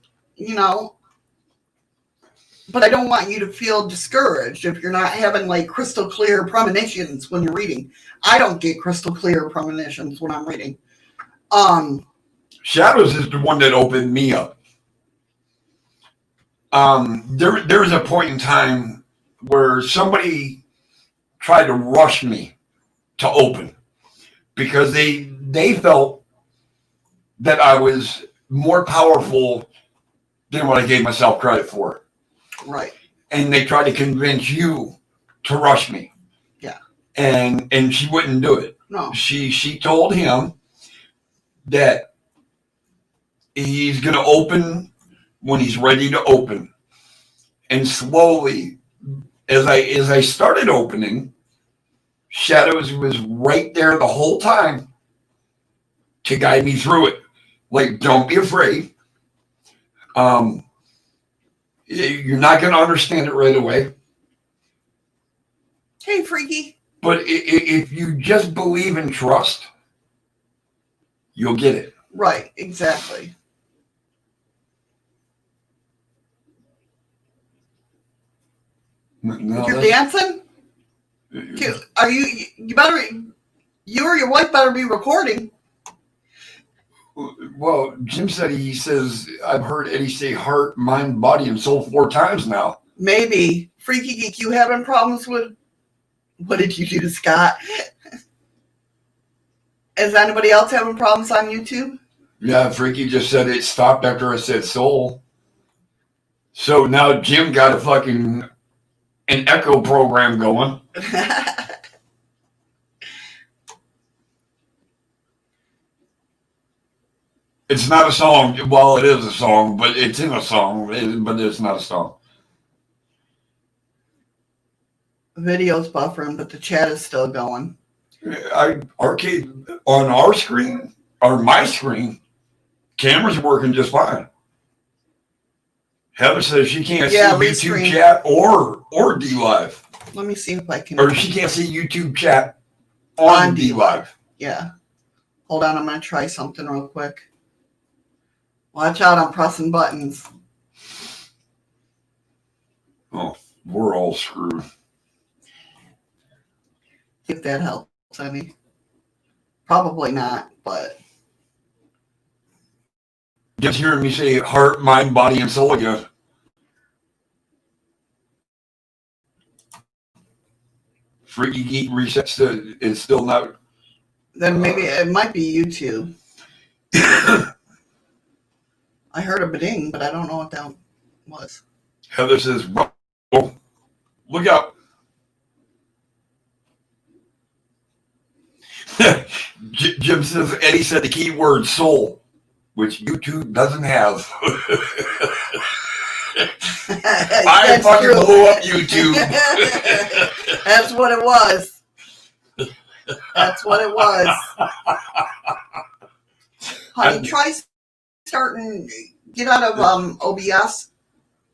But I don't want you to feel discouraged if you're not having like crystal clear premonitions when you're reading. I don't get crystal clear premonitions when I'm reading.
Shadows is the one that opened me up. There was a point in time where somebody tried to rush me to open because they felt that I was more powerful than what I gave myself credit for.
Right.
And they tried to convince you to rush me.
Yeah.
And she wouldn't do it.
No.
She told him that he's going to open when he's ready to open. And slowly, as I started opening, Shadows was right there the whole time to guide me through it. Like, don't be afraid. You're not going to understand it right away.
Hey, freaky.
But if you just believe and trust, you'll get it.
Right, exactly.
No,
If you're dancing, are you better, you or your wife better be recording.
Well, Jim says, I've heard Eddie say heart, mind, body, and soul 4 times now.
Maybe. Freaky Geek, you having problems with, what did you do, Scott? Is anybody else having problems on YouTube?
Yeah, Freaky just said it stopped after I said soul. So now Jim got an echo program going. It's not a song. Well, it is a song, but it's in a song, but it's not a song.
Video's buffering, but the chat is still going.
Arcade on our screen, or my screen, cameras are working just fine. Heather says she can't see YouTube chat or D Live.
Let me see if I can.
Or she can't see YouTube chat on D Live.
Yeah. Hold on, I'm going to try something real quick. Watch out, I'm pressing buttons.
Oh, we're all screwed.
If that helps any. Probably not, but.
Just hearing me say heart, mind, body, and soul again. Freaky Geek resets it's still not.
Then maybe it might be YouTube. I heard a ding, but I don't know what that was.
Heather says, oh, look out. Jim says, Eddie said the key word soul, which YouTube doesn't have. I fucking blew up YouTube.
That's what it was. That's what it was. Honey, try starting, get out of OBS.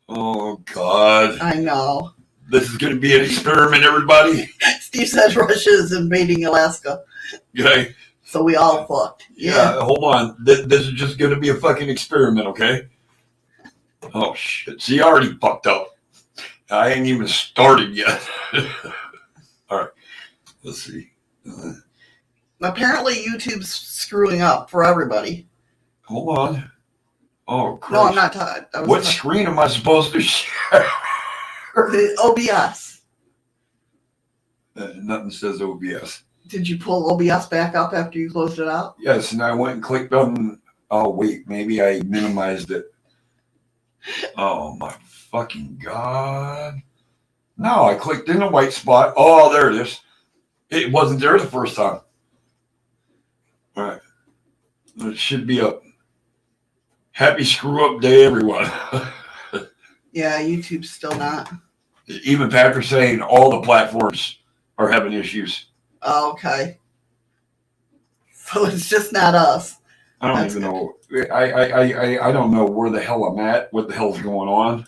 Oh, God.
I know.
This is going to be an experiment, everybody.
Steve says Russia is invading Alaska.
Okay.
So we all fucked.
Yeah, hold on. This is just going to be a fucking experiment, okay? Oh, shit. See, I already fucked up. I ain't even started yet. All right. Let's see.
Apparently, YouTube's screwing up for everybody.
Hold on. Oh, Christ.
No, I'm not tired.
What screen am I supposed to share?
The OBS.
Nothing says OBS.
Did you pull OBS back up after you closed it out?
Yes, and I went and clicked on. Oh, wait. Maybe I minimized it. Oh, my fucking God. No, I clicked in a white spot. Oh, there it is. It wasn't there the first time. All right. It should be up. Happy screw up day, everyone.
Yeah, YouTube's still not.
Even Patrick's saying all the platforms are having issues.
Oh, okay. So it's just not us.
I don't even know. I don't know where the hell I'm at. What the hell's going on?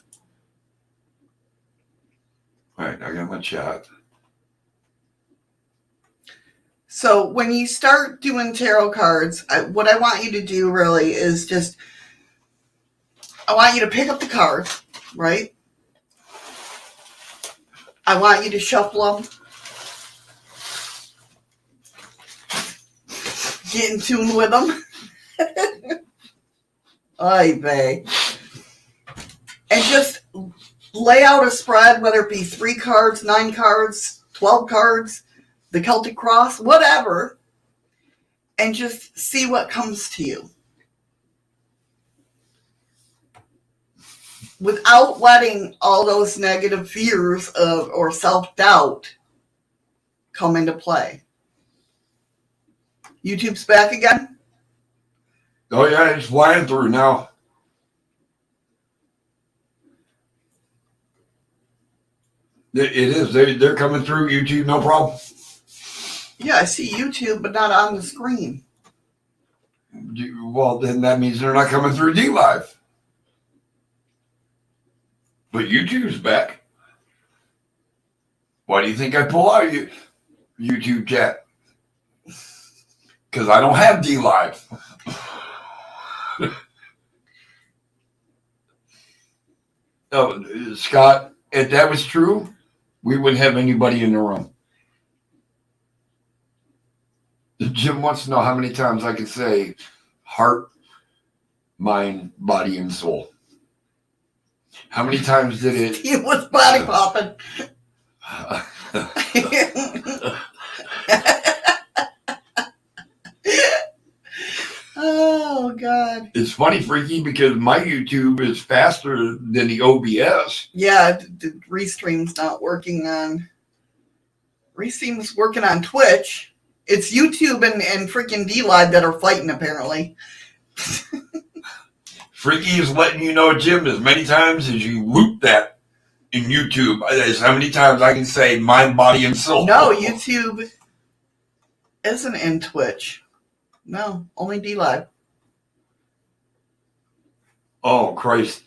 All right, I got my chat.
So when you start doing tarot cards, what I want you to do really is just, I want you to pick up the cards, right? I want you to shuffle them. Get in tune with them. Ay vey. And just lay out a spread, whether it be 3 cards, 9 cards, 12 cards, the Celtic Cross, whatever, and just see what comes to you. Without letting all those negative fears or self-doubt come into play. YouTube's back again?
Oh, yeah, it's flying through now. It is. They're coming through YouTube, no problem.
Yeah, I see YouTube, but not on the screen.
Well, then that means they're not coming through D Live. But YouTube's back. Why do you think I pull out YouTube chat? because I don't have D Live. Oh, Scott, if that was true, we wouldn't have anybody in the room. Jim wants to know how many times I can say heart, mind, body, and soul. How many times did it?
He was body popping. Oh, God.
It's funny, Freaky, because my YouTube is faster than the OBS.
Yeah, the Restream's not working on... Restream's working on Twitch. It's YouTube and freaking D-Live that are fighting, apparently.
Freaky is letting you know, Jim, as many times as you loop that in YouTube, is how many times I can say mind, body, and soul.
No, YouTube isn't in Twitch. No, only D-Live.
Oh, Christ.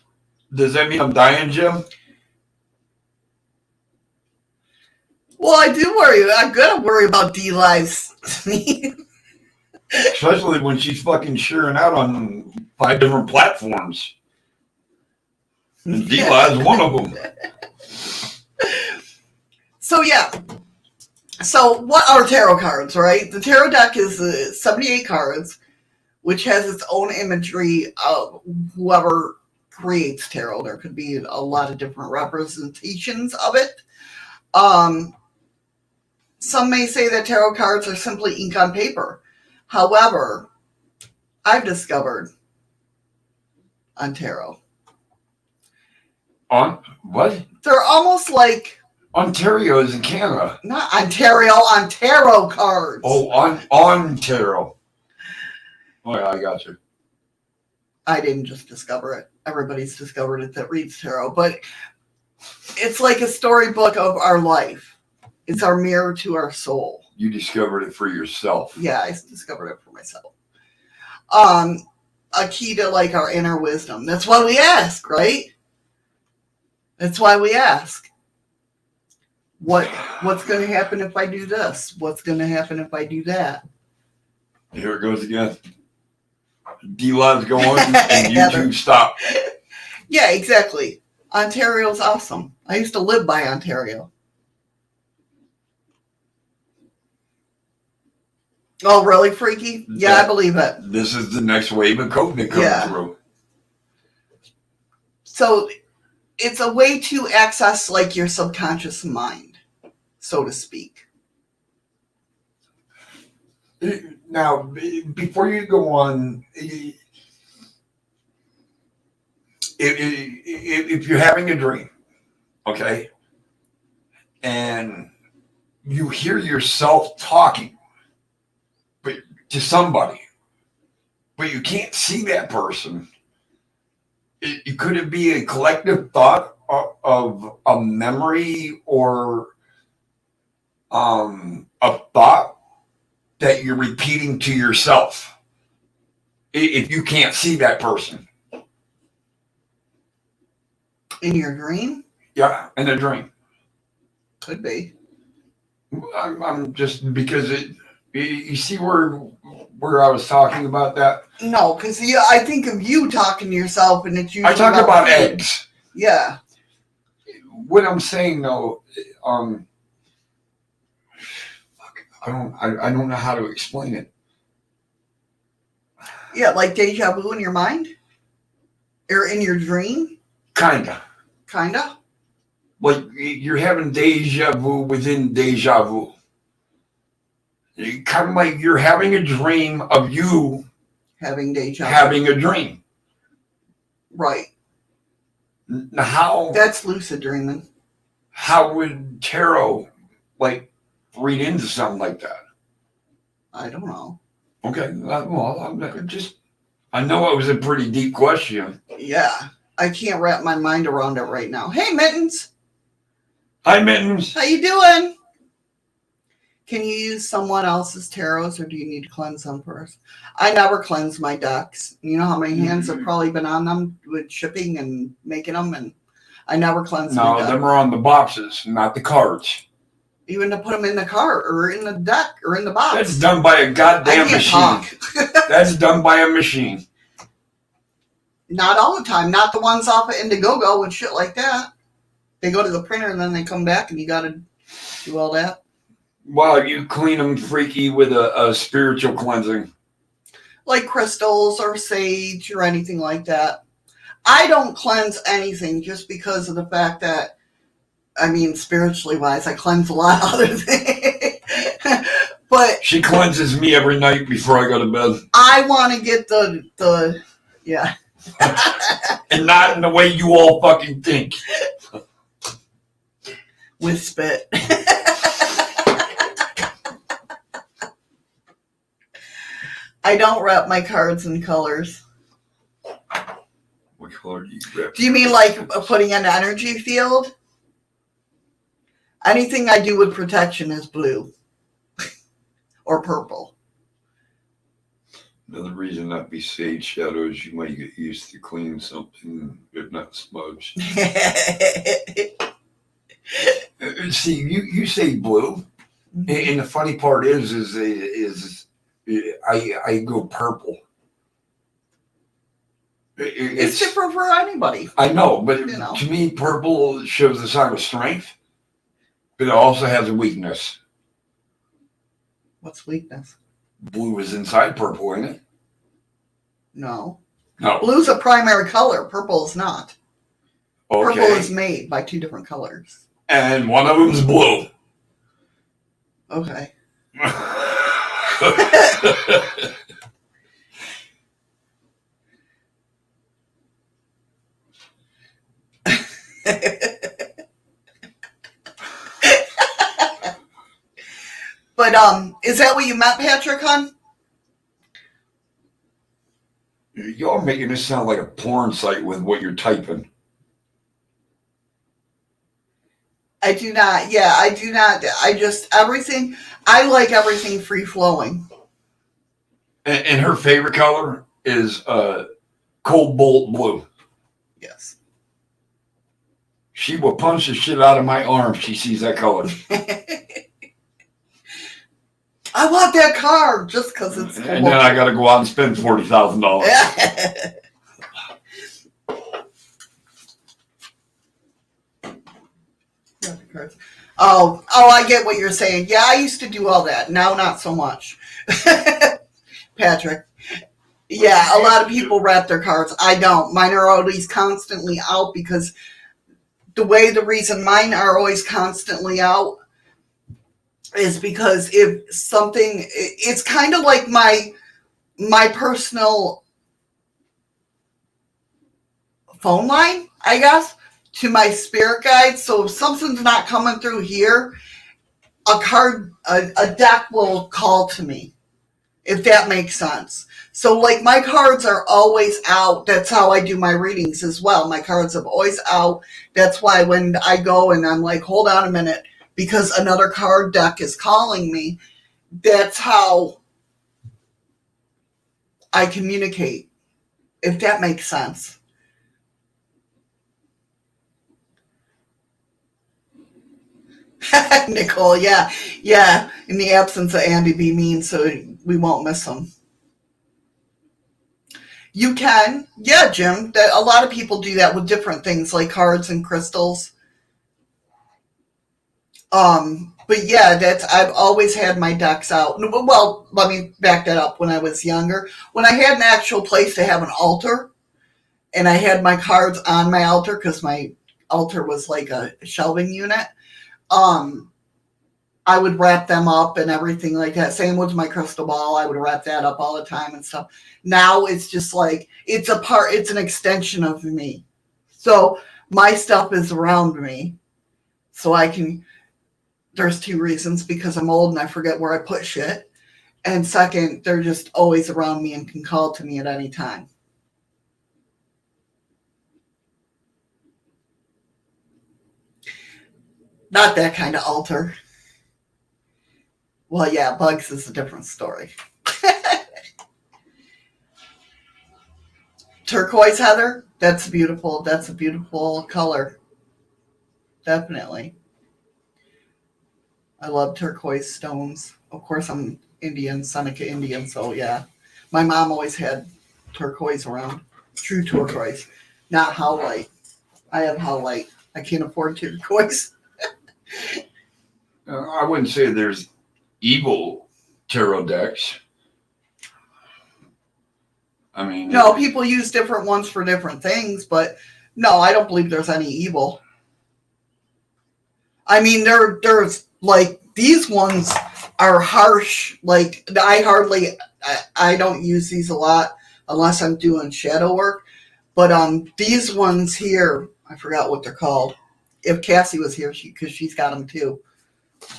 Does that mean I'm dying, Jim?
Well, I do worry. I'm going to worry about D-Live's.
Especially when she's fucking sharing out on 5 different platforms. And D-Live's one of them.
So, yeah. So, what are tarot cards, right? The tarot deck is 78 cards, which has its own imagery of whoever creates tarot. There could be a lot of different representations of it. Some may say that tarot cards are simply ink on paper. However, I've discovered on tarot.
On what?
They're almost like...
Ontario is in Canada.
Not Ontario, on tarot cards.
Oh, on tarot. Oh, yeah, I got you.
I didn't just discover it. Everybody's discovered it that reads tarot. But it's like a storybook of our life. It's our mirror to our soul.
You discovered it for yourself.
Yeah, I discovered it for myself. A key to like our inner wisdom. That's why we ask, right? That's why we ask. What's going to happen if I do this? What's going to happen if I do that?
Here it goes again. D-Live's going and YouTube stop.
Yeah, exactly. Ontario's awesome. I used to live by Ontario. Oh, really, Freaky? Yeah, I believe it.
This is the next wave of COVID coming through.
So it's a way to access like your subconscious mind, so to speak.
Now, before you go on, if you're having a dream, okay, and you hear yourself talking to somebody, but you can't see that person, could it be a collective thought of a memory or a thought that you're repeating to yourself if you can't see that person?
In your dream?
Yeah, in a dream.
Could be.
I'm just because you see where I was talking about that?
No, because I think of you talking to yourself, and it's usually
I talk about eggs.
Yeah.
What I'm saying though, I don't know how to explain it.
Yeah, like deja vu in your mind? Or in your dream?
Kinda. Like you're having deja vu within deja vu. Kind of like you're having a dream of you
having deja vu.
Having a dream.
Right.
Now how...
That's lucid dreaming.
How would tarot, like, read into something like that?
I don't know.
Okay. Well, I know it was a pretty deep question.
Yeah. I can't wrap my mind around it right now. Hey, Mittens.
Hi, Mittens.
How you doing? Can you use someone else's tarots, or do you need to cleanse them first? I never cleanse my decks. You know how many hands have probably been on them with shipping and making them, and I never cleanse my decks.
No, them are on the boxes, not the cards.
even to put them in the car or in the deck or in the box.
That's done by a goddamn machine. That's done by a machine.
Not all the time. Not the ones off of Indiegogo and shit like that. They go to the printer and then they come back and you got to do all that.
Well, you clean them freaky with a spiritual cleansing.
Like crystals or sage or anything like that. I don't cleanse anything just because of the fact that, I mean, spiritually wise, I cleanse a lot of other things. But
she cleanses me every night before I go to bed.
I want to get the yeah.
And not in the way you all fucking think.
With spit. I don't wrap my cards in colors.
What color do you wrap?
Do you mean like putting an energy field? Anything I do with protection is blue. Or purple.
Another reason not be sage shadows, you might get used to cleaning something, if not smudged. See, you say blue, and the funny part is I go purple.
It's different for anybody.
I know, but to me, purple shows a sign of strength, but it also has a weakness.
What's weakness?
Blue is inside purple, ain't it?
No.
No.
Blue's a primary color. Purple is not.
Okay.
Purple is made by two different colors.
And one of them's blue.
Okay. But is that what you meant, Patrick, hon?
Y'all making this sound like a porn site with what you're typing.
I do not. Yeah, I do not. I just, everything, I like everything free-flowing.
And her favorite color is cobalt blue.
Yes.
She will punch the shit out of my arm if she sees that color.
I want that car just because it's cobalt.
And then I got to go out and spend $40,000.
Oh, I get what you're saying. Yeah, I used to do all that. Now, not so much. Patrick. Yeah, a lot of people wrap their cards. I don't. Mine are always constantly out because the reason mine are always constantly out is because if something, it's kind of like my personal phone line, I guess, to my spirit guide. So if something's not coming through here, a deck will call to me, if that makes sense. So like my cards are always out. That's how I do my readings as well. My cards are always out. That's why when I go and I'm like, hold on a minute, because another card deck is calling me, that's how I communicate, if that makes sense. Nicole, yeah. In the absence of Andy, be mean so we won't miss him. You can, yeah, Jim. A lot of people do that with different things like cards and crystals. But yeah, I've always had my decks out. Well, let me back that up. When I was younger, when I had an actual place to have an altar, and I had my cards on my altar because my altar was like a shelving unit. I would wrap them up and everything like that. Same with my crystal ball. I would wrap that up all the time and stuff. Now it's just like, it's an extension of me. So my stuff is around me. So there's two reasons, because I'm old and I forget where I put shit. And second, they're just always around me and can call to me at any time. Not that kind of altar. Well, yeah, bugs is a different story. Turquoise, Heather? That's beautiful. That's a beautiful color. Definitely. I love turquoise stones. Of course, I'm Indian, Seneca Indian, so yeah. My mom always had turquoise around. True turquoise, not howlite. I have howlite. I can't afford turquoise.
I wouldn't say there's evil tarot decks. I mean,
No, people use different ones for different things, but no, I don't believe there's any evil. I mean, there's like these ones are harsh. Like I don't use these a lot unless I'm doing shadow work. But these ones here, I forgot what they're called. If Cassie was here, because she's got them too.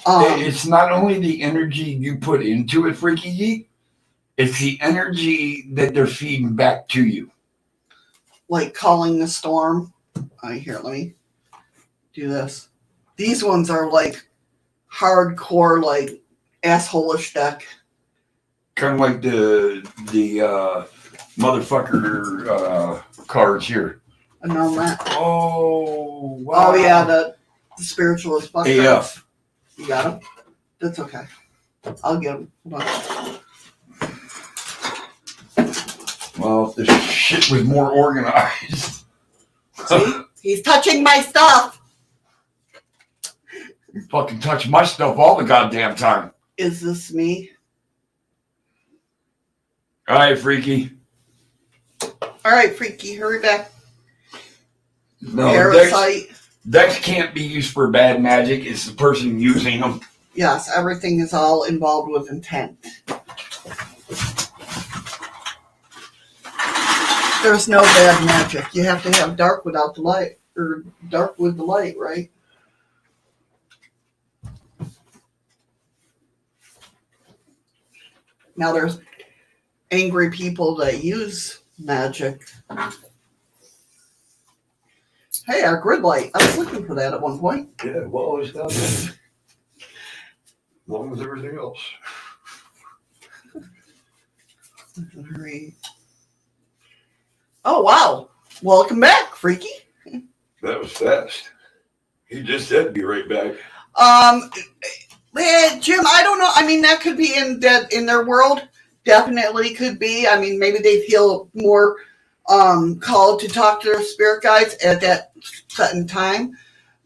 It's not only the energy you put into it, Freaky Geek. It's the energy that they're feeding back to you.
Like calling the storm. Here, let me do this. These ones are like hardcore, like asshole-ish deck.
Kind of like the motherfucker cards here.
I know that.
Oh, wow.
Oh yeah, the spiritualist buster.
AF.
You got him? That's okay. I'll get him. Hold on.
Well, if this shit was more organized.
See? He's touching my stuff.
You fucking touch my stuff all the goddamn time.
Is this me?
All right, Freaky.
All right, Freaky, hurry back.
No,
Parasite.
decks can't be used for bad magic. It's the person using them.
Yes, everything is all involved with intent. There's no bad magic. You have to have dark without the light, or dark with the light, right? Now there's angry people that use magic. Hey, our grid light. I was looking for that at one point.
Yeah, well, it's not bad. Along with everything else.
Oh, wow. Welcome back, Freaky.
That was fast. He just said be right back.
Jim, I don't know. I mean, that could be in their world. Definitely could be. I mean, maybe they feel more called to talk to their spirit guides at that certain time.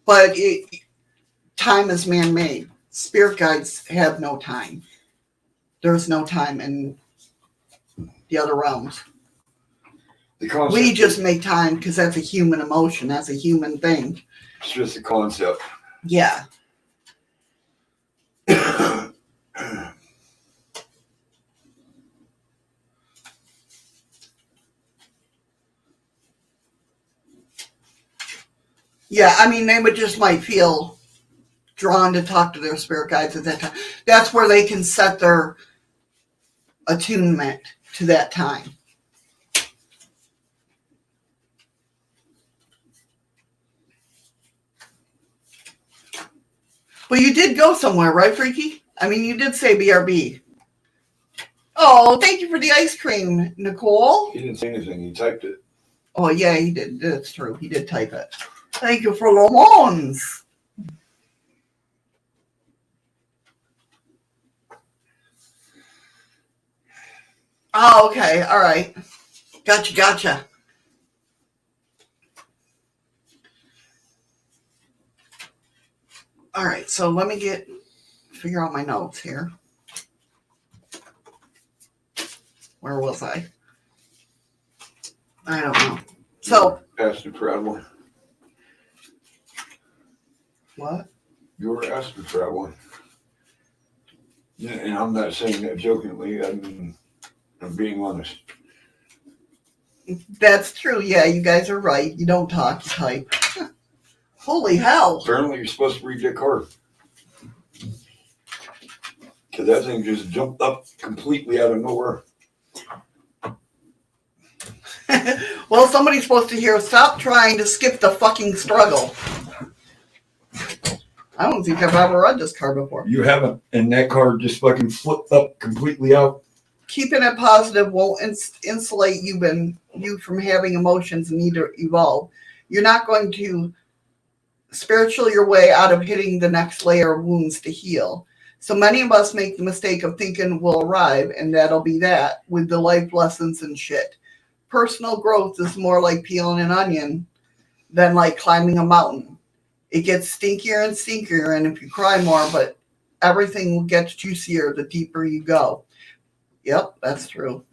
But time is man-made. Spirit guides have no time. There's no time in the other realms. We just make time because that's a human emotion. That's a human thing.
It's just a concept.
Yeah. Yeah, I mean, they might feel drawn to talk to their spirit guides at that time. That's where they can set their attunement to that time. But you did go somewhere, right, Freaky? I mean, you did say BRB. Oh, thank you for the ice cream, Nicole.
He didn't say anything. He typed it.
Oh, yeah, he did. That's true. He did type it. Thank you for lemons. Oh, okay. All right. Gotcha. All right. So let me figure out my notes here. Where was I? I don't know. So.
Astro traveling.
What?
You were astro traveling. Yeah, and I'm not saying that jokingly. I mean, I'm being honest.
That's true. Yeah, you guys are right. You don't talk, you type. Holy hell.
Apparently, you're supposed to read that card. Because that thing just jumped up completely out of nowhere.
Well, somebody's supposed to hear, stop trying to skip the fucking struggle. I don't think I've ever read this card before.
You haven't, and that card just fucking flipped up completely out.
Keeping it positive will insulate you from having emotions and need to evolve. You're not going to spiritual your way out of hitting the next layer of wounds to heal. So many of us make the mistake of thinking we'll arrive and that'll be that with the life lessons and shit. Personal growth is more like peeling an onion than like climbing a mountain. It gets stinkier and stinkier, and if you cry more, but everything will get juicier the deeper you go. Yep, that's true.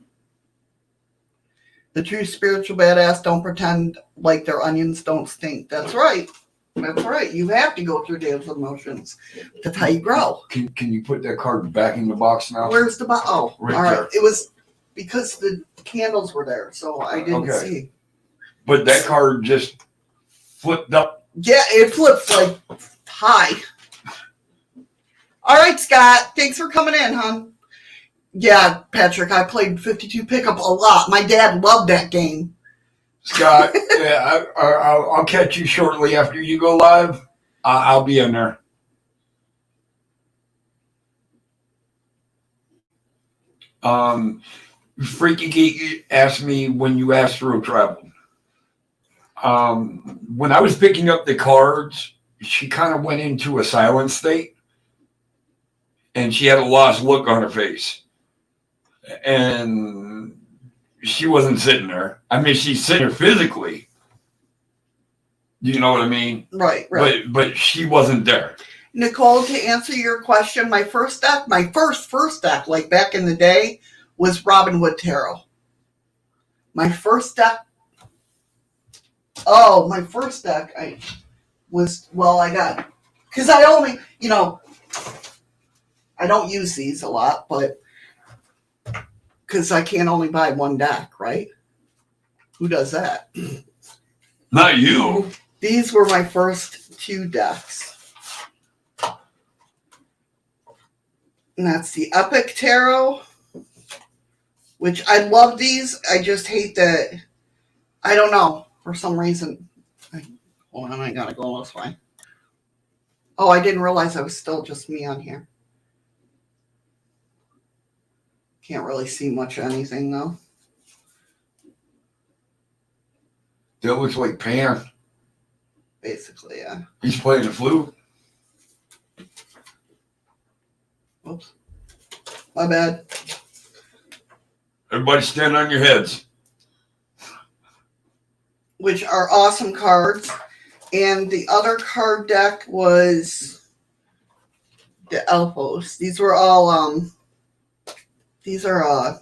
The true spiritual badass don't pretend like their onions don't stink. That's right. That's right. You have to go through those emotions. That's how you grow.
Can you put that card back in the box now?
Where's the box? Oh,
Right
all right.
there.
It was because the candles were there, so I didn't see.
But that card just flipped up.
Yeah, it flips like high. All right, Scott. Thanks for coming in, hon. Yeah, Patrick, I played 52 Pickup a lot. My dad loved that game.
Scott, yeah, I'll catch you shortly after you go live. I'll be in there. Freaky Geek asked me when you astral traveled. When I was picking up the cards, she kind of went into a silent state, and she had a lost look on her face. And she wasn't sitting there. I mean, she's sitting there physically. You know what I mean?
Right.
But she wasn't there.
Nicole, to answer your question, my first deck, my first deck, like back in the day, was Robin Hood Tarot. My first deck, I got, because I only, I don't use these a lot, but because I can't only buy one deck, right? Who does that?
Not you.
These were my first 2 decks. And that's the Epic Tarot, which I love these. I just hate that. I don't know. For some reason. Hold on, I gotta go this way. Oh, I didn't realize I was still just me on here. Can't really see much of anything, though.
That looks like Pan.
Basically, yeah.
He's playing the flute.
Oops. My bad.
Everybody stand on your heads.
Which are awesome cards. And the other card deck was the Elfos. These were all, these are,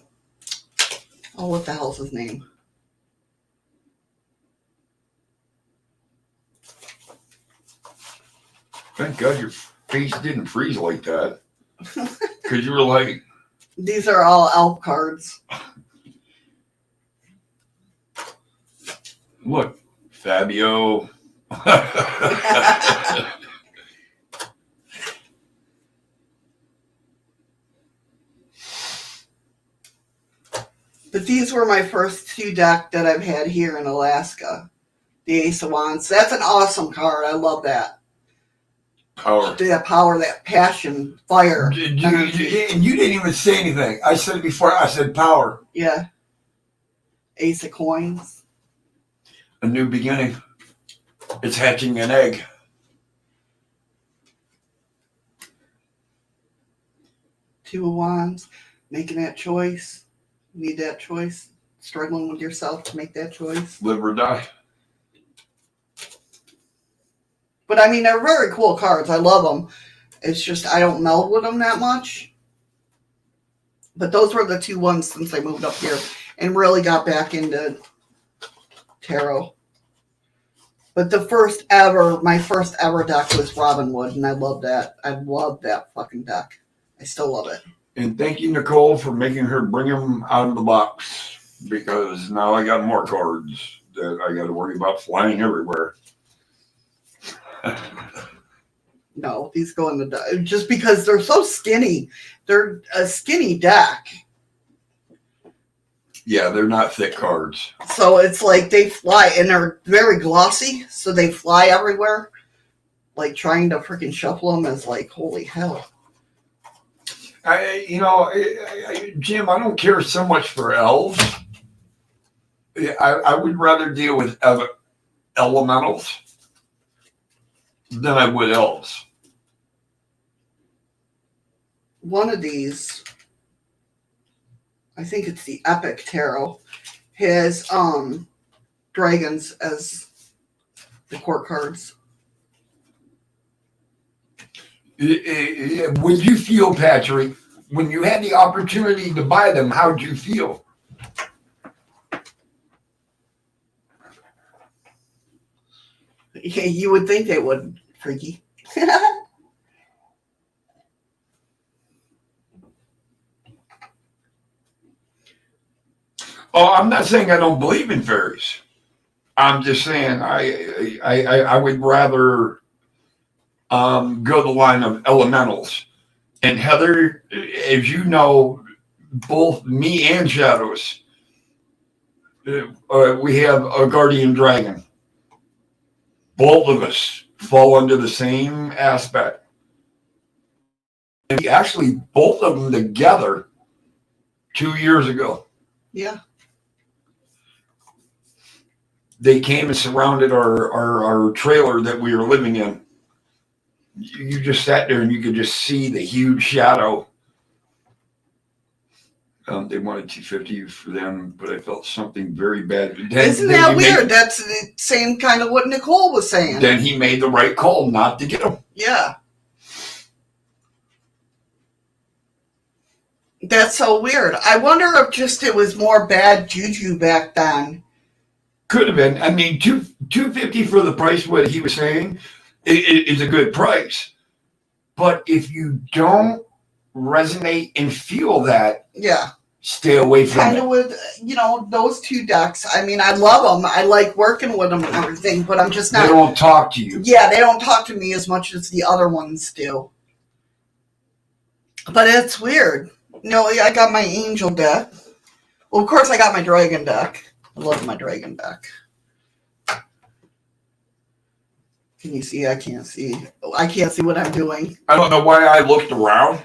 what the hell's his name?
Thank God your face didn't freeze like that. Because you were like...
These are all elf cards.
Look, Fabio.
But these were my first 2 deck that I've had here in Alaska. The Ace of Wands. That's an awesome card. I love that.
Power.
That power, that passion, fire.
And you didn't even say anything. I said it before. I said power.
Yeah. Ace of Coins.
A new beginning. It's hatching an egg.
Two of Wands. Making that choice. You need that choice. Struggling with yourself to make that choice.
Live or die.
But I mean, they're very cool cards. I love them. It's just I don't meld with them that much. But those were the 2 ones since I moved up here and really got back into tarot. But my first ever deck was Robin Hood, and I love that. I love that fucking deck. I still love it.
And thank you, Nicole, for making her bring them out of the box. Because now I got more cards that I got to worry about flying everywhere.
No, these go in the deck. Just because they're so skinny. They're a skinny deck.
Yeah, they're not thick cards.
So it's like they fly, and they're very glossy, so they fly everywhere. Like trying to freaking shuffle them is like, holy hell.
Jim, I don't care so much for elves. I would rather deal with elementals. than I would elves.
One of these, I think it's the Epic Tarot, has dragons as the court cards.
Would you feel, Patrick, when you had the opportunity to buy them, how'd you feel?
Yeah, you would think they would, freaky.
Oh, I'm not saying I don't believe in fairies. I'm just saying I would rather go the line of elementals. And Heather, as you know, both me and Shadows, we have a guardian dragon. Both of us fall under the same aspect. And we actually, both of them together 2 years ago.
Yeah.
They came and surrounded our trailer that we were living in. You just sat there and you could just see the huge shadow. They wanted $250 for them, but I felt something very bad.
Isn't that weird? That's the same kind of what Nicole was saying.
Then he made the right call not to get them.
Yeah. That's so weird. I wonder if just it was more bad juju back then.
Could have been. I mean, $250 for the price what he was saying is a good price. But if you don't resonate and feel that,
yeah,
stay away from
kind
it.
of with, you know, those two decks. I mean, I love them. I like working with them and everything, but I'm just not.
They don't talk to you.
Yeah, they don't talk to me as much as the other ones do. But it's weird. You know, I got my angel deck. Well, of course, I got my dragon deck. I love my dragon deck. Can you see? I can't see. I can't see what I'm doing.
I don't know why I looked around.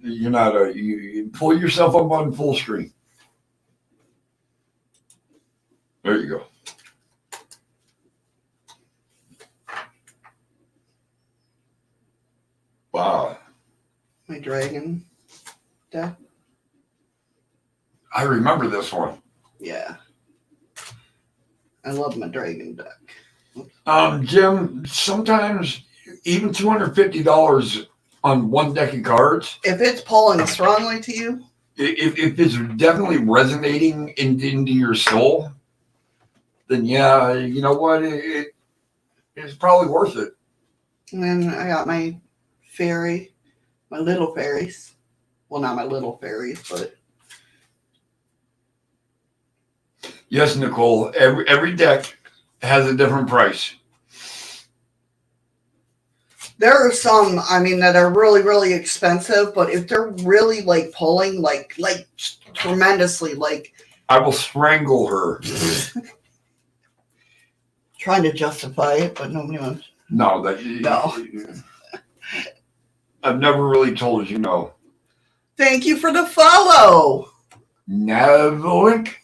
You're not you pull yourself up on full screen. There you go. Wow.
My dragon deck.
I remember this one.
Yeah. I love my dragon deck.
Jim, sometimes even $250 on one deck of cards.
If it's pulling strongly to you.
If it's definitely resonating into your soul, then yeah, you know what? It's probably worth it.
And then I got my fairy, my little fairies. Well, not my little fairies, but.
Yes, Nicole. Every deck has a different price.
There are some, I mean, that are really, really expensive, but if they're really like pulling, like tremendously, like.
I will strangle her.
Trying to justify it, but nobody wants.
No,
No.
I've never really told you no.
Thank you for the follow.
Navalink.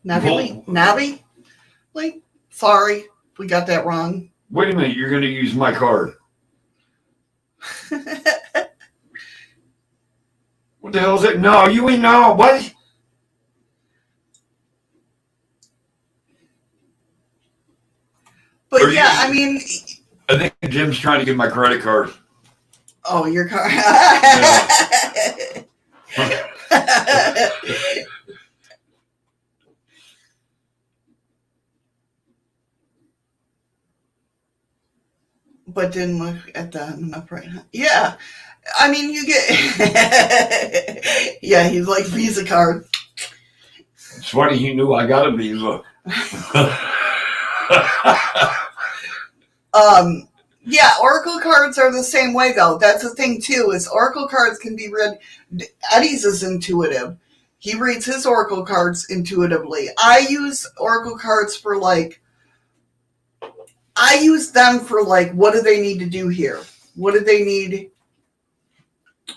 Navi? Like, sorry, we got that wrong.
Wait a minute, you're going to use my card. What the hell is it? No, you ain't know. What?
But yeah, I mean.
I think Jim's trying to get my credit card.
Oh, your card. But didn't look at the enough right now. Yeah. I mean, you get. Yeah, he's like Visa card.
It's funny, he knew I got a Visa.
Yeah, Oracle cards are the same way, though. That's the thing, too, is Oracle cards can be read. Eddie's is intuitive. He reads his Oracle cards intuitively. I use Oracle cards for, like, what do they need to do here? What do they need?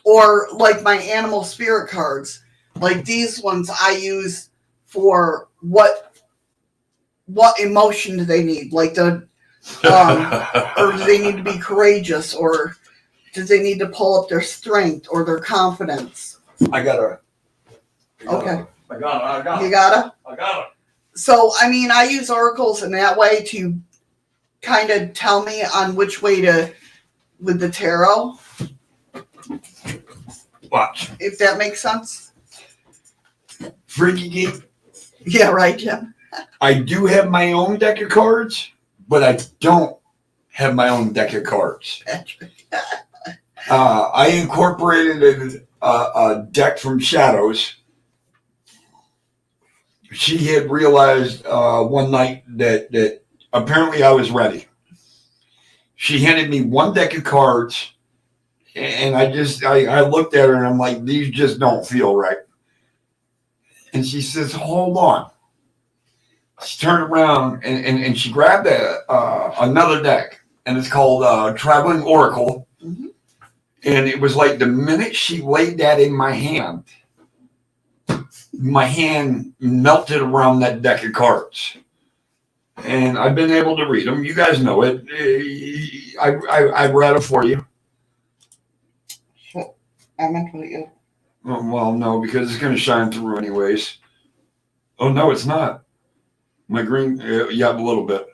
Or, like, my animal spirit cards. Like these ones I use for what emotion do they need? Like or do they need to be courageous, or do they need to pull up their strength or their confidence?
I got
Okay.
I got
You gotta?
I got it.
So, I mean, I use oracles in that way to kind of tell me on which way to, with the tarot.
Watch.
If that makes sense.
Freaky Geek.
Yeah, right, Jim.
I do have my own deck of cards, but I don't have my own deck of cards. I incorporated a deck from Shadows. She had realized one night that apparently I was ready. She handed me one deck of cards, and I looked at her and I'm like, these just don't feel right. And she says, hold on. She turned around and she grabbed another deck, and it's called Traveling Oracle.
Mm-hmm.
And it was like the minute she laid that in my hand melted around that deck of cards. And I've been able to read them. You guys know it. I read it for you.
I meant to you.
Well, no, because it's going to shine through anyways. Oh, no, it's not. My green, yeah, a little bit.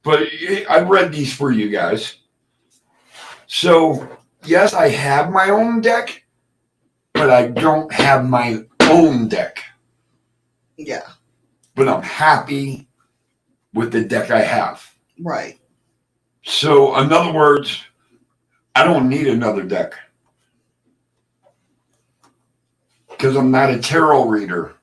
But I read these for you guys. So, yes, I have my own deck, but I don't have my own deck.
Yeah.
But I'm happy with the deck I have.
Right.
So, in other words, I don't need another deck. Because I'm not a tarot reader.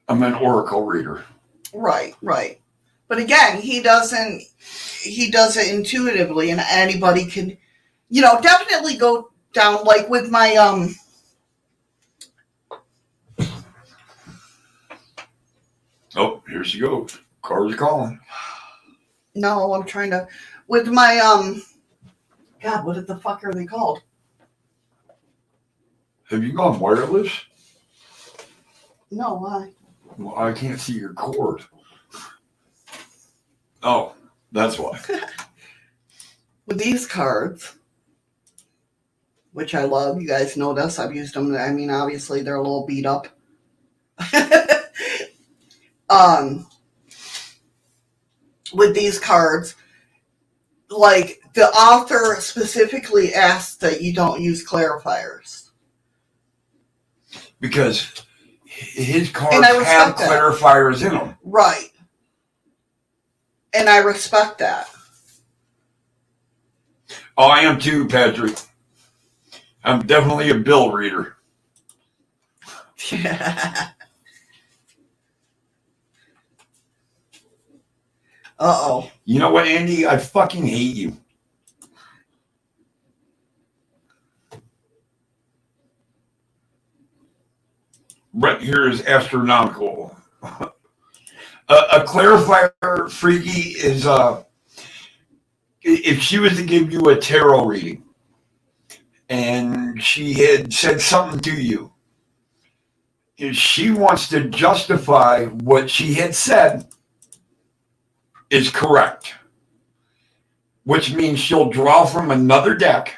I'm an oracle reader.
Right, right. But again, he does it intuitively, and anybody can, definitely go down, like with my,
Oh, here she goes. Cards are calling.
No, I'm trying to, with my, God, what the fuck are they called?
Have you gone wireless?
No, why?
Well, I can't see your cord. Oh, that's why.
With these cards, which I love, you guys know this, I've used them. I mean, obviously they're a little beat up. With these cards, like the author specifically asked that you don't use clarifiers.
Because his cards have clarifiers in them.
Right. And I respect that.
Oh, I am too, Patrick. I'm definitely a bill reader.
Yeah. Uh-oh.
You know what, Andy? I fucking hate you. Right here is astronomical. A clarifier, Freaky, is if she was to give you a tarot reading and she had said something to you, if she wants to justify what she had said is correct, which means she'll draw from another deck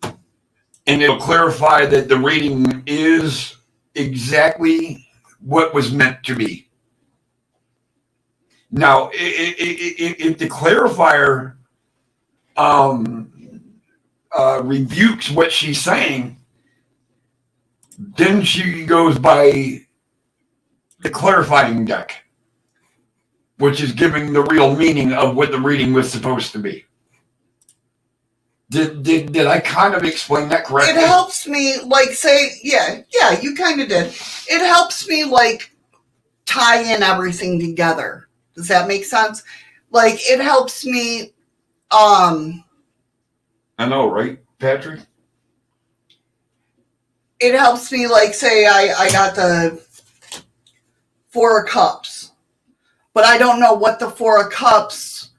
and it'll clarify that the reading is exactly what was meant to be. Now, if the clarifier rebukes what she's saying, then she goes by the clarifying deck, which is giving the real meaning of what the reading was supposed to be. Did I kind of explain that correctly?
It helps me, like, say, yeah, you kind of did. It helps me, like, tie in everything together. Does that make sense? Like, it helps me,
I know, right, Patrick?
It helps me, like, say I got the Four of Cups, but I don't know what the Four of Cups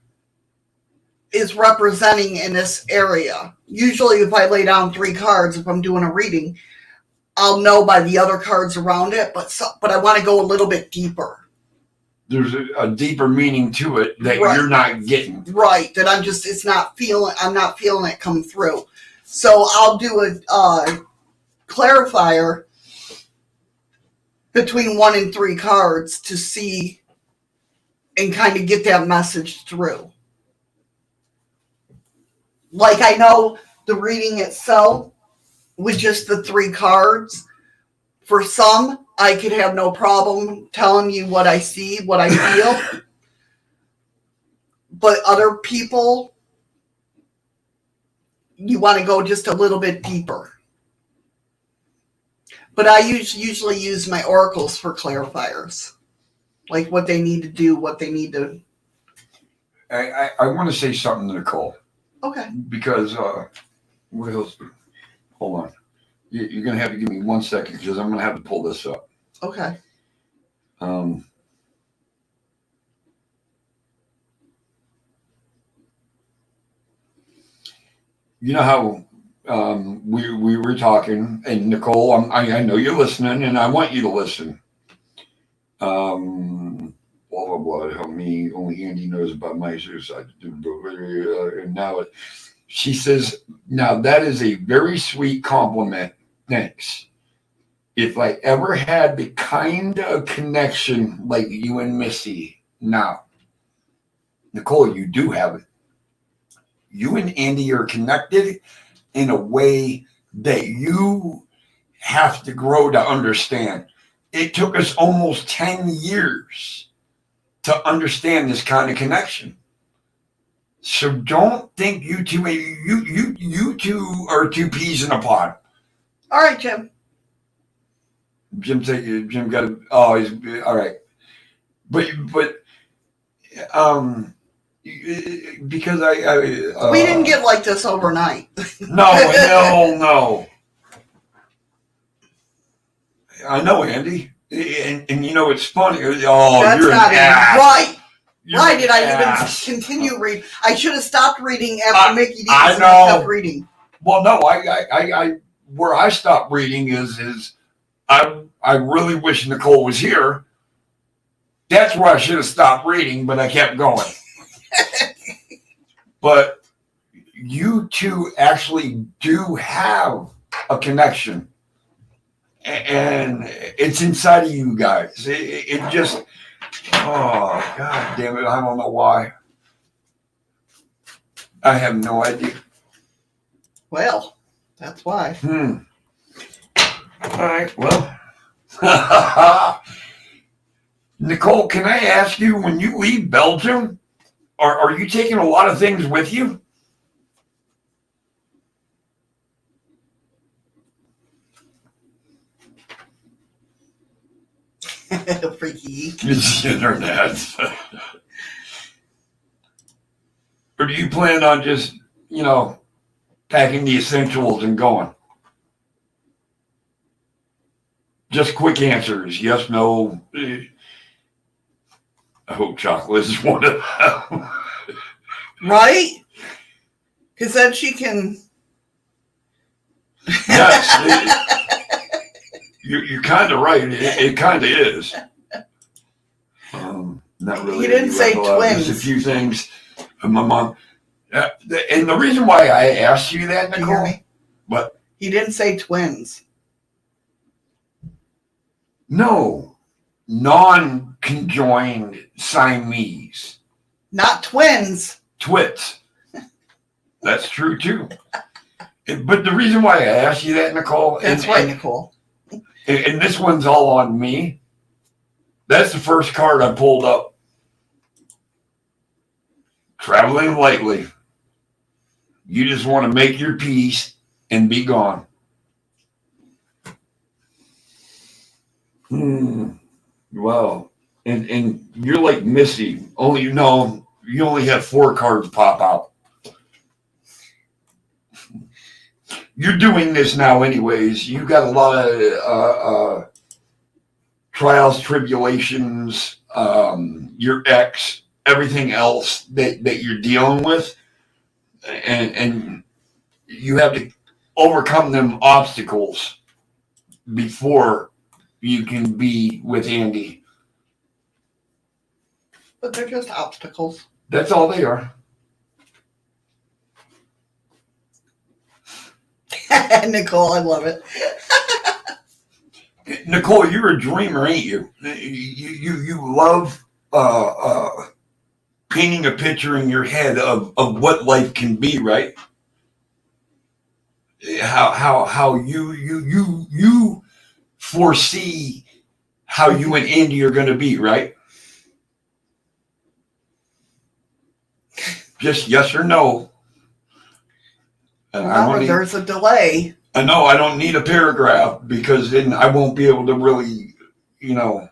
is representing in this area. Usually if I lay down 3 cards, if I'm doing a reading, I'll know by the other cards around it, but I want to go a little bit deeper.
There's a deeper meaning to it that
Right.
you're not getting.
Right, that I'm not feeling it come through. So I'll do a clarifier between 1 and 3 cards to see and kind of get that message through. Like I know the reading itself with just the 3 cards, for some, I could have no problem telling you what I see, what I feel. But other people, you want to go just a little bit deeper. But I usually use my oracles for clarifiers. Like what they need to do, what they need to...
I want to say something to Nicole.
Okay.
Because, what else? Hold on. You're going to have to give me 1 second because I'm going to have to pull this up.
Okay.
You know how we were talking, and Nicole, I know you're listening, and I want you to listen. Blah, blah, blah. Help me. Only Andy knows about my suicide. And now she says, now that is a very sweet compliment. Thanks. If I ever had the kind of connection like you and Missy now, Nicole, you do have it. You and Andy are connected in a way that you have to grow to understand. It took us almost 10 years to understand this kind of connection. So don't think you two are 2 peas in a pod.
All right, Jim.
Jim got it. Oh, he's all right. But because
we didn't get like this overnight.
No. I know, Andy, and you know it's funny. Oh,
that's
you're
not
an ass.
Right.
You're
Why did I
ass.
even continue reading? I should have stopped reading after Mickey D.
I know.
I kept reading.
Well, no, I where I stopped reading is I really wish Nicole was here. That's where I should have stopped reading, but I kept going. But you two actually do have a connection, and it's inside of you guys. It just, oh, God damn it, I don't know why. I have no idea.
Well, that's why.
All right, well. Nicole, can I ask you, when you leave Belgium, are you taking a lot of things with you?
Freaky.
It's the internet. Or do you plan on just, packing the essentials and going? Just quick answers. Yes, no. I hope chocolate is one of them.
Right? Because then she can...
Yes. You're kind of right. It kind of is. Not really.
He didn't say twins.
Just a few things. My mom. And the reason why I asked you that, Nicole.
You hear me?
What?
He didn't say twins.
No. Non-conjoined Siamese.
Not twins.
Twits. That's true, too. But the reason why I asked you that, Nicole.
That's right, Nicole.
And this one's all on me. That's the first card I pulled up. Traveling lightly. You just want to make your peace and be gone. Well, and you're like Missy. Only you only have 4 cards pop out. You're doing this now anyways. You got a lot of trials, tribulations, your ex, everything else that you're dealing with. And you have to overcome them obstacles before you can be with Andy.
But they're just obstacles.
That's all they are.
Nicole, I love it.
Nicole, you're a dreamer, ain't you? You love painting a picture in your head of what life can be, right? How you foresee how you and Andy are going to be, right? Just yes or no.
Remember, there's a delay.
I know I don't need a paragraph because then I won't be able to really, you know.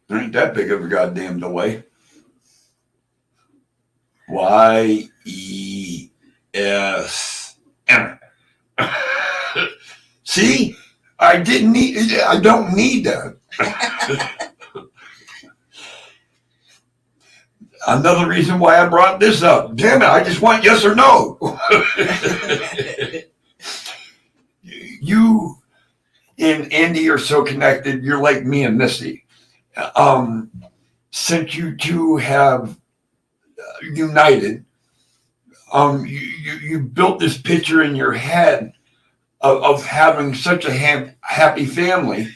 There ain't that big of a goddamn delay. YES. See, I don't need that. Another reason why I brought this up. Damn it, I just want yes or no. You and Andy are so connected. You're like me and Misty. Since you two have united, you built this picture in your head of having such a happy family,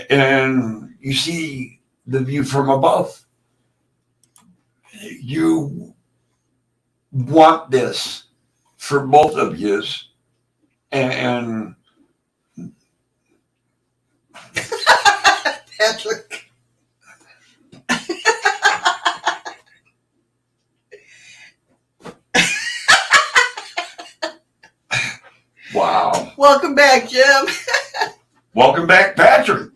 and you see the view from above. You want this for both of you, and
Patrick.
wow.
Welcome back, Jim.
Welcome back, Patrick.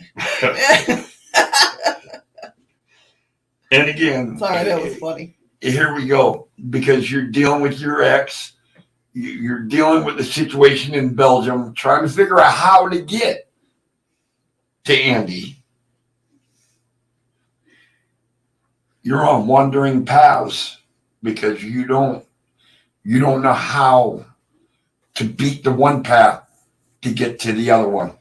And again,
Sorry, that was funny.
Here we go. Because you're dealing with your ex, you're dealing with the situation in Belgium, trying to figure out how to get to Andy. You're on wandering paths because you don't know how to beat the one path to get to the other one.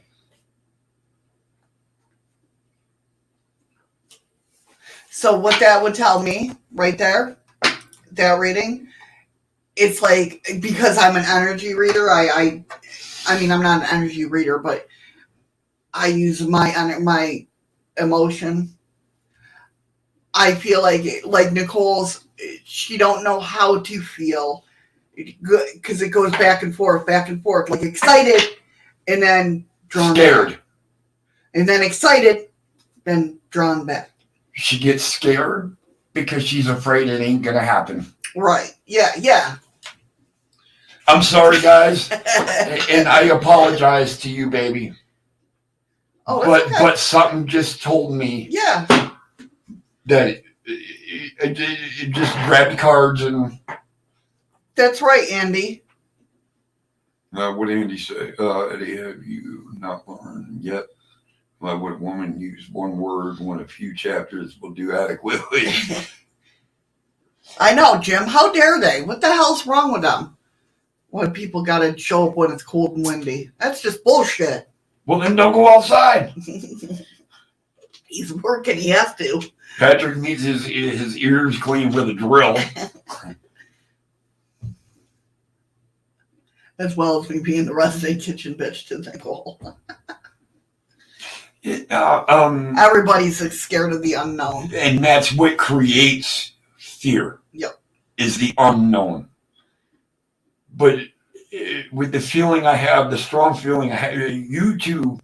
So what that would tell me right there, that reading, it's like, because I'm an energy reader, I mean, I'm not an energy reader, but I use my emotion. I feel like Nicole's, she don't know how to feel good because it goes back and forth, like excited and then drawn
scared
back. And then excited, then drawn back.
She gets scared because she's afraid it ain't gonna happen.
Right. Yeah.
I'm sorry, guys, and I apologize to you, baby.
Oh,
but something just told me that it just grabbed cards and.
That's right, Andy.
What did Andy say? Eddie, have you not learned yet? Why would a woman use one word when a few chapters will do adequately?
I know, Jim. How dare they? What the hell's wrong with them? When people gotta show up when it's cold and windy. That's just bullshit.
Well, then don't go outside.
He's working. He has to.
Patrick needs his ears cleaned with a drill.
As well as me being the resident kitchen bitch to Nicole. Everybody's scared of the unknown.
And that's what creates fear.
Yep.
Is the unknown. But with the feeling I have, the strong feeling I have, you two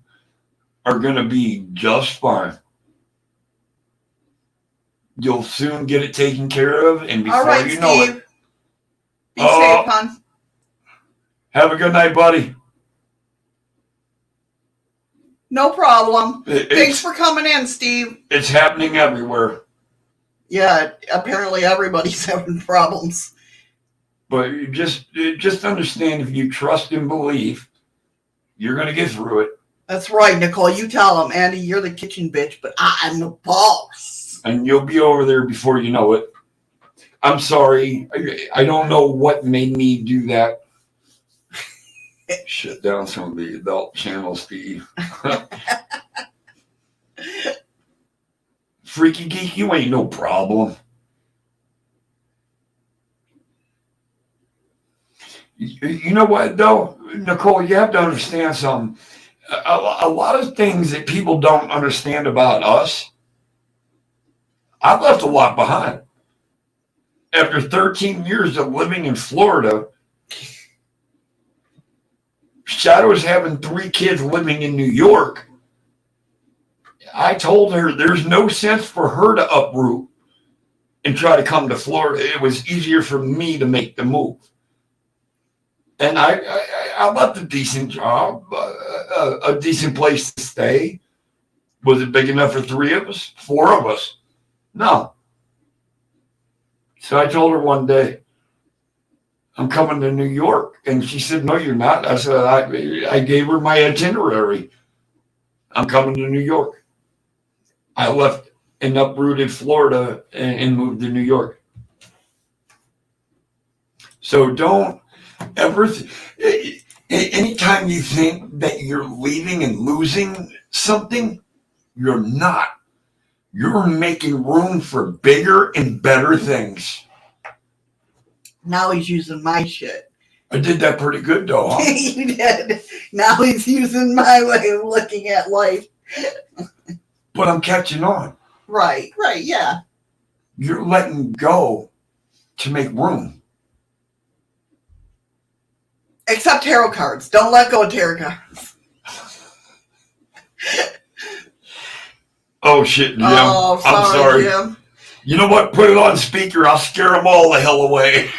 are going to be just fine. You'll soon get it taken care of, and before
all right,
you know
Steve.
it.
Be safe, hon.
Have a good night, buddy.
No problem. Thanks for coming in, Steve.
It's happening everywhere.
Yeah, apparently everybody's having problems.
But you just understand, if you trust and believe, you're going to get through it.
That's right, Nicole. You tell him, Andy, you're the kitchen bitch, but I'm the boss.
And you'll be over there before you know it. I'm sorry. I don't know what made me do that. Shut down some of the adult channels, Steve. Freaky Geek, you ain't no problem. You know what, though, Nicole, you have to understand something. A lot of things that people don't understand about us, I left a lot behind. After 13 years of living in Florida, Shadow's having 3 kids living in New York. I told her there's no sense for her to uproot and try to come to Florida. It was easier for me to make the move. And I left a decent job, a decent place to stay. Was it big enough for 3 of us? 4 of us? No. So I told her one day, I'm coming to New York. And she said, no, you're not. I said, I gave her my itinerary. I'm coming to New York. I left and uprooted Florida and moved to New York. So don't ever, anytime you think that you're leaving and losing something, you're not. You're making room for bigger and better things.
Now he's using my shit.
I did that pretty good, though. Huh?
You did. Now he's using my way of looking at life.
But I'm catching on.
Right, yeah.
You're letting go to make room.
Except tarot cards. Don't let go of tarot cards.
Oh, shit, Jim.
Oh,
I'm sorry.
Jim.
You know what? Put it on speaker. I'll scare them all the hell away.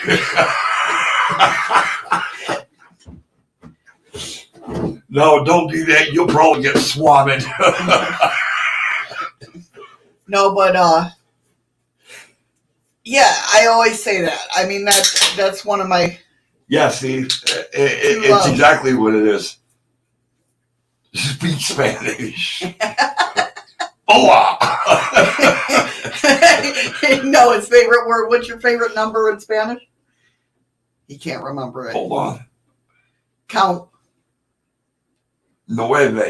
No, don't do that. You'll probably get swatted.
No, but yeah, I always say that. I mean, that's one of my.
Yeah, see, it's exactly what it is. Speak Spanish. Hola.
No, his favorite word. What's your favorite number in Spanish? He can't remember it.
Hold on.
Count.
9.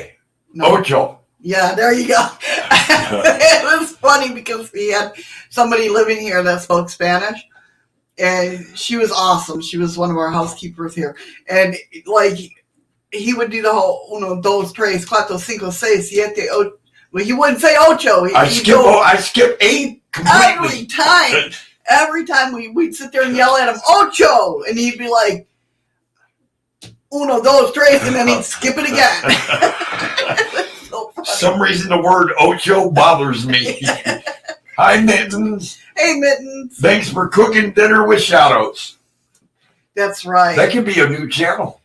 No.
8.
Yeah, there you go. It was funny because we had somebody living here that spoke Spanish, and she was awesome. She was one of our housekeepers here, and like he would do the whole uno, dos, tres, cuatro, cinco, seis, siete, ocho. Well, he wouldn't say ocho.
I skip 8 completely.
Every time we'd sit there and yell at him, ocho, and he'd be like, uno, dos, tres, and then he'd skip it again. So
some reason the word ocho bothers me. Hi, Mittens.
Hey, Mittens.
Thanks for cooking dinner with Shadows.
That's right.
That could be a new channel.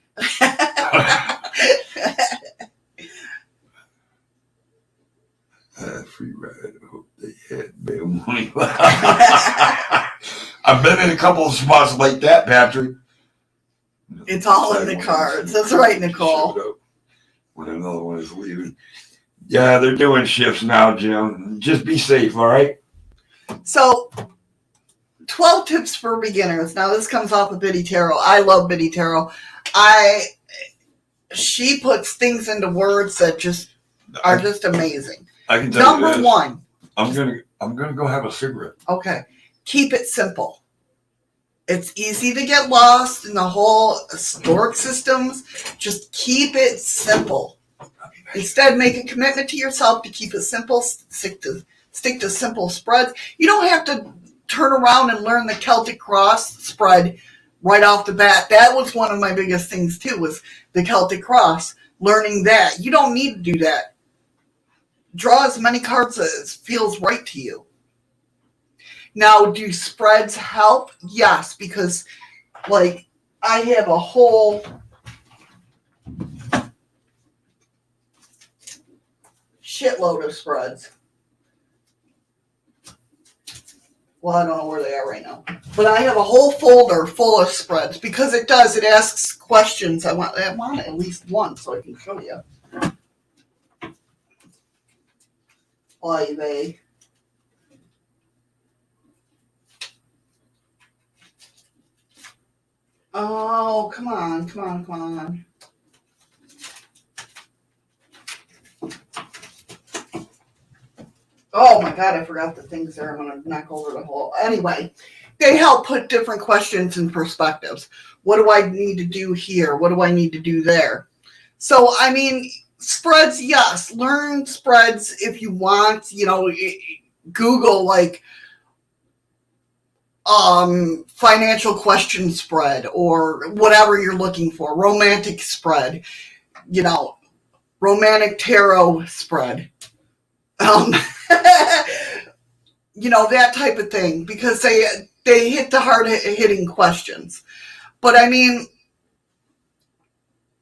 Free ride. I hope they had bail money. I've been in a couple of spots like that, Patrick.
It's all in the cards. That's right, Nicole.
When another one is leaving. Yeah, they're doing shifts now, Jim. Just be safe, all right?
So, 12 tips for beginners. Now, this comes off of Biddy Tarot. I love Biddy Tarot. She puts things into words that just are just amazing.
I can tell you this.
Number 1.
I'm gonna go have a cigarette.
Okay. Keep it simple. It's easy to get lost in the whole historic systems. Just keep it simple. Instead, make a commitment to yourself to keep it simple. Stick to simple spreads. You don't have to turn around and learn the Celtic Cross spread right off the bat. That was one of my biggest things too, was the Celtic Cross. Learning that. You don't need to do that. Draw as many cards as feels right to you. Now, do spreads help? Yes, because like I have a whole shitload of spreads. Well, I don't know where they are right now. But I have a whole folder full of spreads because it asks questions. I want at least one so I can show you. Oy vey. Oh, come on. Oh my God, I forgot the things there. I'm going to knock over the whole. Anyway, they help put different questions in perspectives. What do I need to do here? What do I need to do there? So, I mean, spreads, yes. Learn spreads if you want. Google like financial question spread or whatever you're looking for. Romantic spread, romantic tarot spread. That type of thing, because they hit the hard hitting questions. But I mean,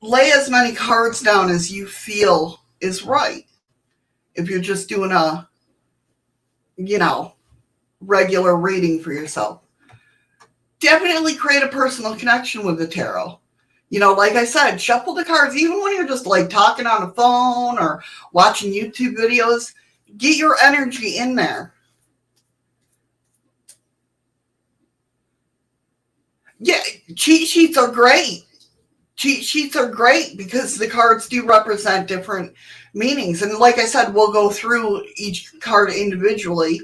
lay as many cards down as you feel is right. If you're just doing a, regular reading for yourself, definitely create a personal connection with the tarot. Like I said, shuffle the cards, even when you're just like talking on the phone or watching YouTube videos. Get your energy in there. Yeah, cheat sheets are great. Cheat sheets are great because the cards do represent different meanings. And like I said, we'll go through each card individually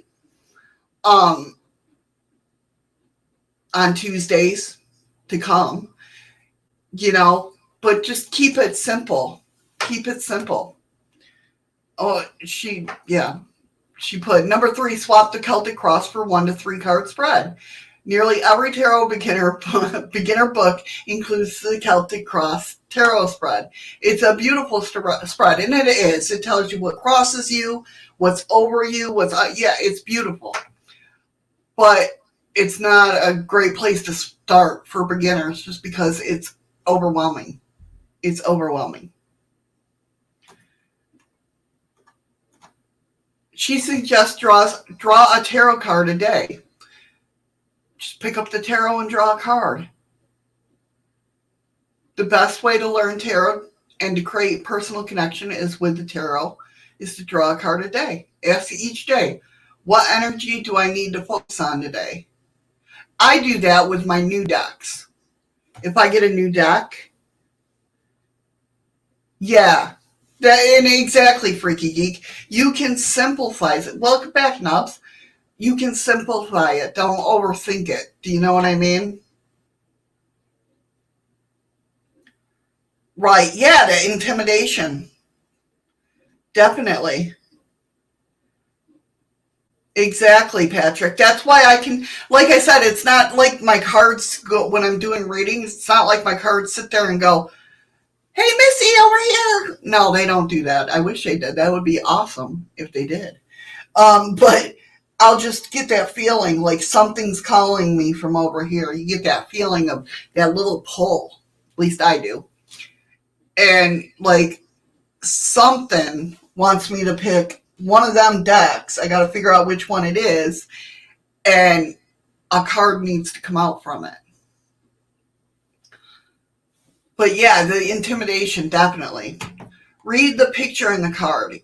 on Tuesdays to come, but just keep it simple. Keep it simple. Oh, she put number 3, swap the Celtic cross for 1 to 3 card spread. Nearly every tarot beginner book includes the Celtic cross tarot spread. It's a beautiful spread, and it is. It tells you what crosses you, what's over you, it's beautiful. But it's not a great place to start for beginners just because it's overwhelming. It's overwhelming. She suggests draw a tarot card a day. Just pick up the tarot and draw a card. The best way to learn tarot and to create personal connection is with the tarot, is to draw a card a day. Ask each day, what energy do I need to focus on today? I do that with my new decks. If I get a new deck, and exactly, Freaky Geek, you can simplify it. Welcome back, Nubs. You can simplify it. Don't overthink it. Do you know what I mean? Right. Yeah, the intimidation. Definitely. Exactly, Patrick. That's why I can, like I said, it's not like my cards go, when I'm doing readings, it's not like my cards sit there and go, hey, Missy, over here. No, they don't do that. I wish they did. That would be awesome if they did. But I'll just get that feeling like something's calling me from over here. You get that feeling of that little pull. At least I do. And like something wants me to pick one of them decks. I got to figure out which one it is. And a card needs to come out from it. But yeah, the intimidation, definitely. Read the picture in the card.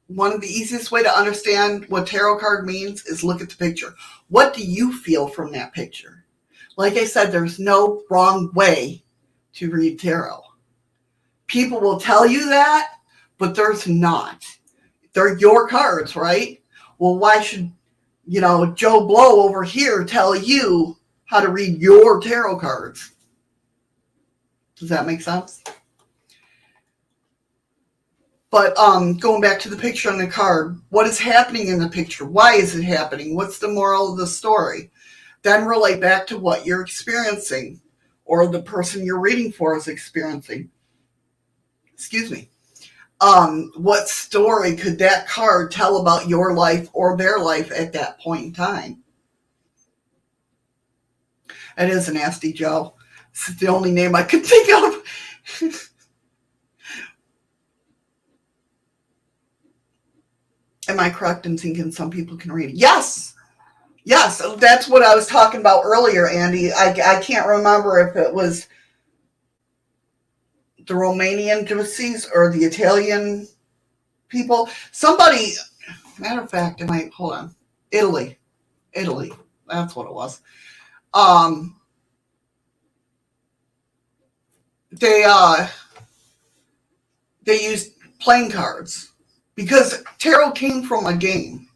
One of the easiest way to understand what tarot card means is look at the picture. What do you feel from that picture? Like I said, there's no wrong way to read tarot. People will tell you that, but there's not. They're your cards, right? Well, why should, Joe Blow over here tell you how to read your tarot cards? Does that make sense? But going back to the picture on the card, what is happening in the picture? Why is it happening? What's the moral of the story? Then relate back to what you're experiencing or the person you're reading for is experiencing. Excuse me. What story could that card tell about your life or their life at that point in time? It is a nasty Joe. This is the only name I could think of. Am I correct in thinking some people can read it? Yes. Yes, that's what I was talking about earlier, Andy. I can't remember if it was the Romanian gypsies or the Italian people. Somebody, matter of fact, hold on. Italy. That's what it was. they used playing cards because tarot came from a game.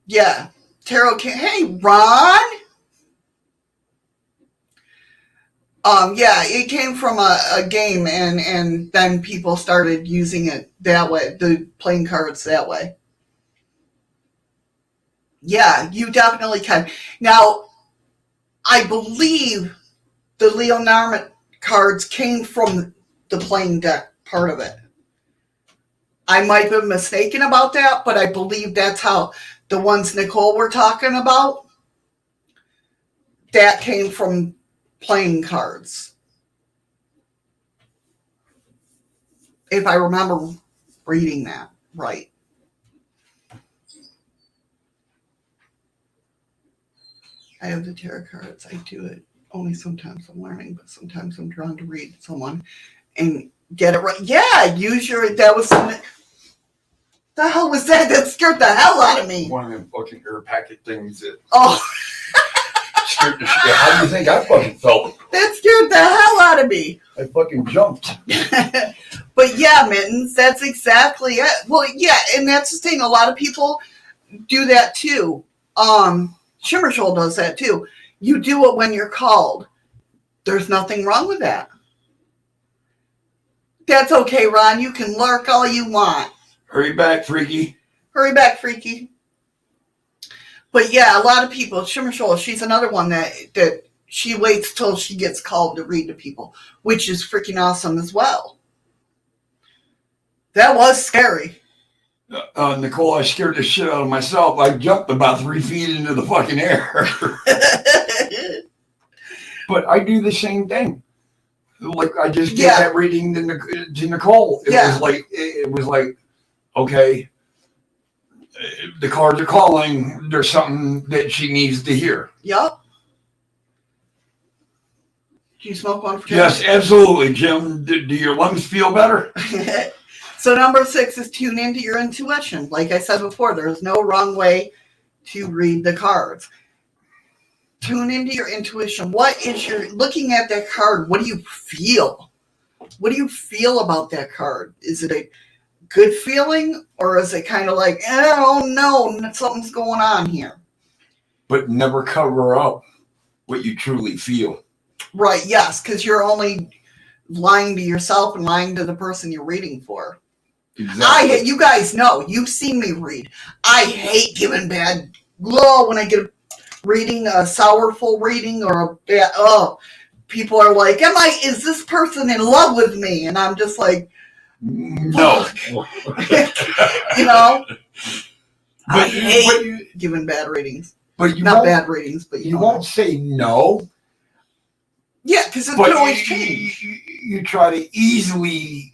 Yeah, tarot came. Hey, Ron. Yeah, it came from a game, and then people started using it that way, the playing cards that way. Yeah, you definitely can. Now, I believe the Lenormand cards came from the playing deck part of it. I might be mistaken about that, but I believe that's how the ones Nicole were talking about, that came from playing cards. If I remember reading that right. I have the tarot cards. I do it only sometimes I'm learning, but sometimes I'm drawn to read someone and get it right. Yeah, use your, that was something. The hell was that? That scared the hell out of me.
One of them fucking air packet things that
scared
the shit. How do you think I fucking felt?
That scared the hell out of me.
I fucking jumped.
But yeah, Mittens, that's exactly it. Well, yeah, and that's the thing. A lot of people do that too. Shimmer Shoal does that too. You do it when you're called. There's nothing wrong with that. That's okay, Ron. You can lurk all you want.
Hurry back, freaky.
Hurry back, freaky. But yeah, a lot of people, Shimmer Shoal, she's another one that she waits till she gets called to read to people, which is freaking awesome as well. That was scary.
Nicole, I scared the shit out of myself. I jumped about 3 feet into the fucking air. But I do the same thing. Like I just did that reading to Nicole. It was like, okay, the cards are calling. There's something that she needs to hear.
Yep. Do you smoke one for Jim?
Yes, absolutely, Jim. Do your lungs feel better?
So number 6 is tune into your intuition. Like I said before, there's no wrong way to read the cards. Tune into your intuition. What is your, looking at that card, what do you feel? What do you feel about that card? Is it a good feeling, or is it kind of like, oh no, something's going on here?
But never cover up what you truly feel.
Right, yes, because you're only lying to yourself and lying to the person you're reading for.
Exactly.
You guys know, you've seen me read. I hate giving bad glow when I get reading a sourful reading or a bad, people are like, is this person in love with me? And I'm just like,
no.
You know? I hate giving bad readings.
But you
not bad readings, but
you won't say no.
Yeah, because it can always change.
You try to easily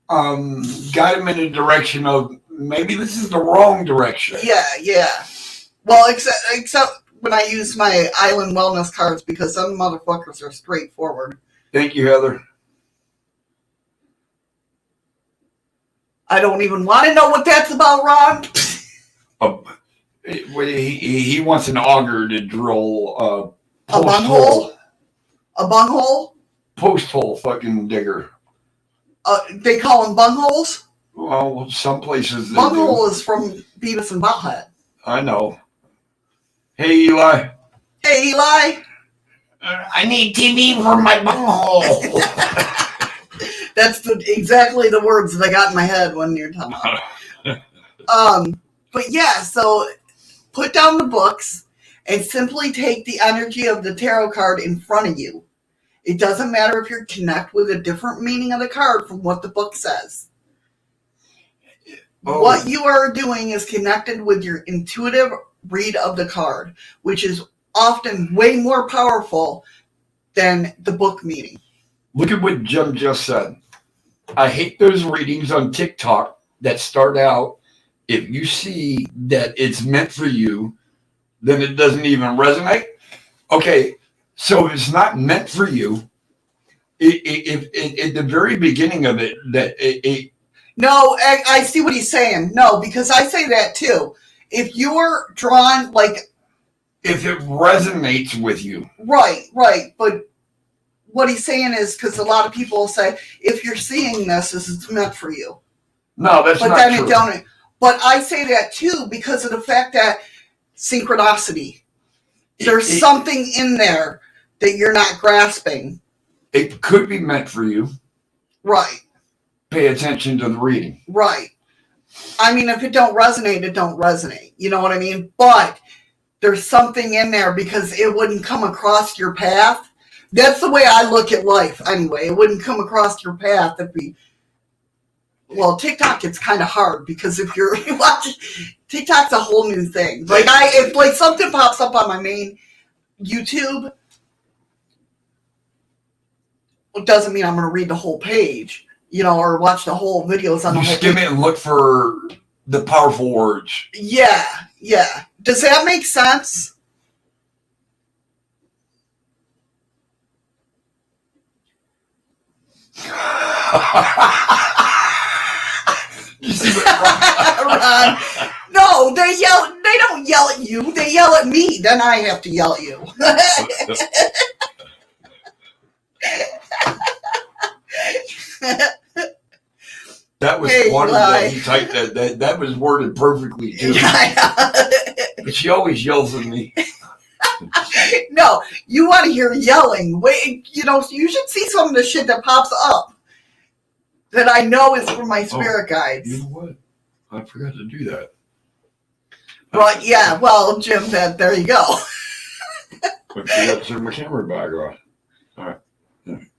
guide them in a direction of maybe this is the wrong direction.
Yeah. Well, except when I use my island wellness cards, because some motherfuckers are straightforward.
Thank you, Heather.
I don't even want to know what that's about, Ron.
He wants an auger to drill
a bunghole. A bunghole?
Post hole fucking digger.
They call them bungholes?
Well, some places they
bunghole is from Beavis and Butthead.
I know. Hey, Eli.
Hey, Eli.
I need TV for my bunghole.
That's exactly the words that I got in my head when you're talking about. But yeah, so put down the books and simply take the energy of the tarot card in front of you. It doesn't matter if you connect with a different meaning of the card from what the book says. Oh. What you are doing is connected with your intuitive read of the card, which is often way more powerful than the book meaning.
Look at what Jim just said. I hate those readings on TikTok that start out, if you see that it's meant for you, then it doesn't even resonate. Okay, so if it's not meant for you, at the very beginning of it,
No, I see what he's saying. No, because I say that too. If you're drawn, like,
If it resonates with you.
Right. But what he's saying is, because a lot of people will say, if you're seeing this it's meant for you.
No, that's
but
not
then
true.
It don't. But I say that too because of the fact that synchronicity. There's something in there that you're not grasping.
It could be meant for you.
Right.
Pay attention to the reading.
Right. I mean, if it don't resonate, it don't resonate. You know what I mean? But there's something in there because it wouldn't come across your path. That's the way I look at life anyway. It wouldn't come across your path if we... Well, TikTok, it's kind of hard because if you're watching... TikTok's a whole new thing. Like, if like something pops up on my main YouTube, it doesn't mean I'm going to read the whole page, you know, or watch the whole videos on the whole page.
You skim it and look for the powerful words.
Yeah. Does that make sense?
You see what
Ron, no, they don't yell at you. They yell at me. Then I have to yell at you.
That was funny that he typed that. That was worded perfectly too. But she always yells at me.
No, you want to hear yelling. Wait, you know, you should see some of the shit that pops up that I know is from my spirit guides.
You know what? I forgot to do that.
Well, yeah. Well, Jim said, there you go.
I forgot to turn my camera back on. All right.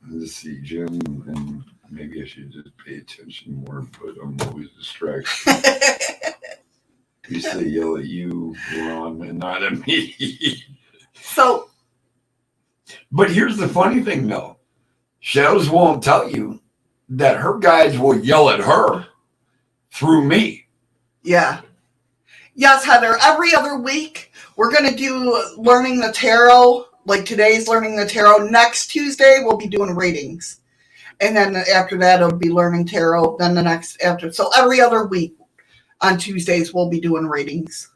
Let's see, Jim, and maybe I should just pay attention more, but I'm always distracted. At least they yell at you, Ron, and not at me.
So.
But here's the funny thing, though. Shadows won't tell you that her guides will yell at her through me.
Yeah. Yes, Heather. Every other week, we're going to do Learning the Tarot. Like today's Learning the Tarot. Next Tuesday, we'll be doing readings. And then after that, it'll be Learning Tarot. Then the next after. So every other week on Tuesdays, we'll be doing readings.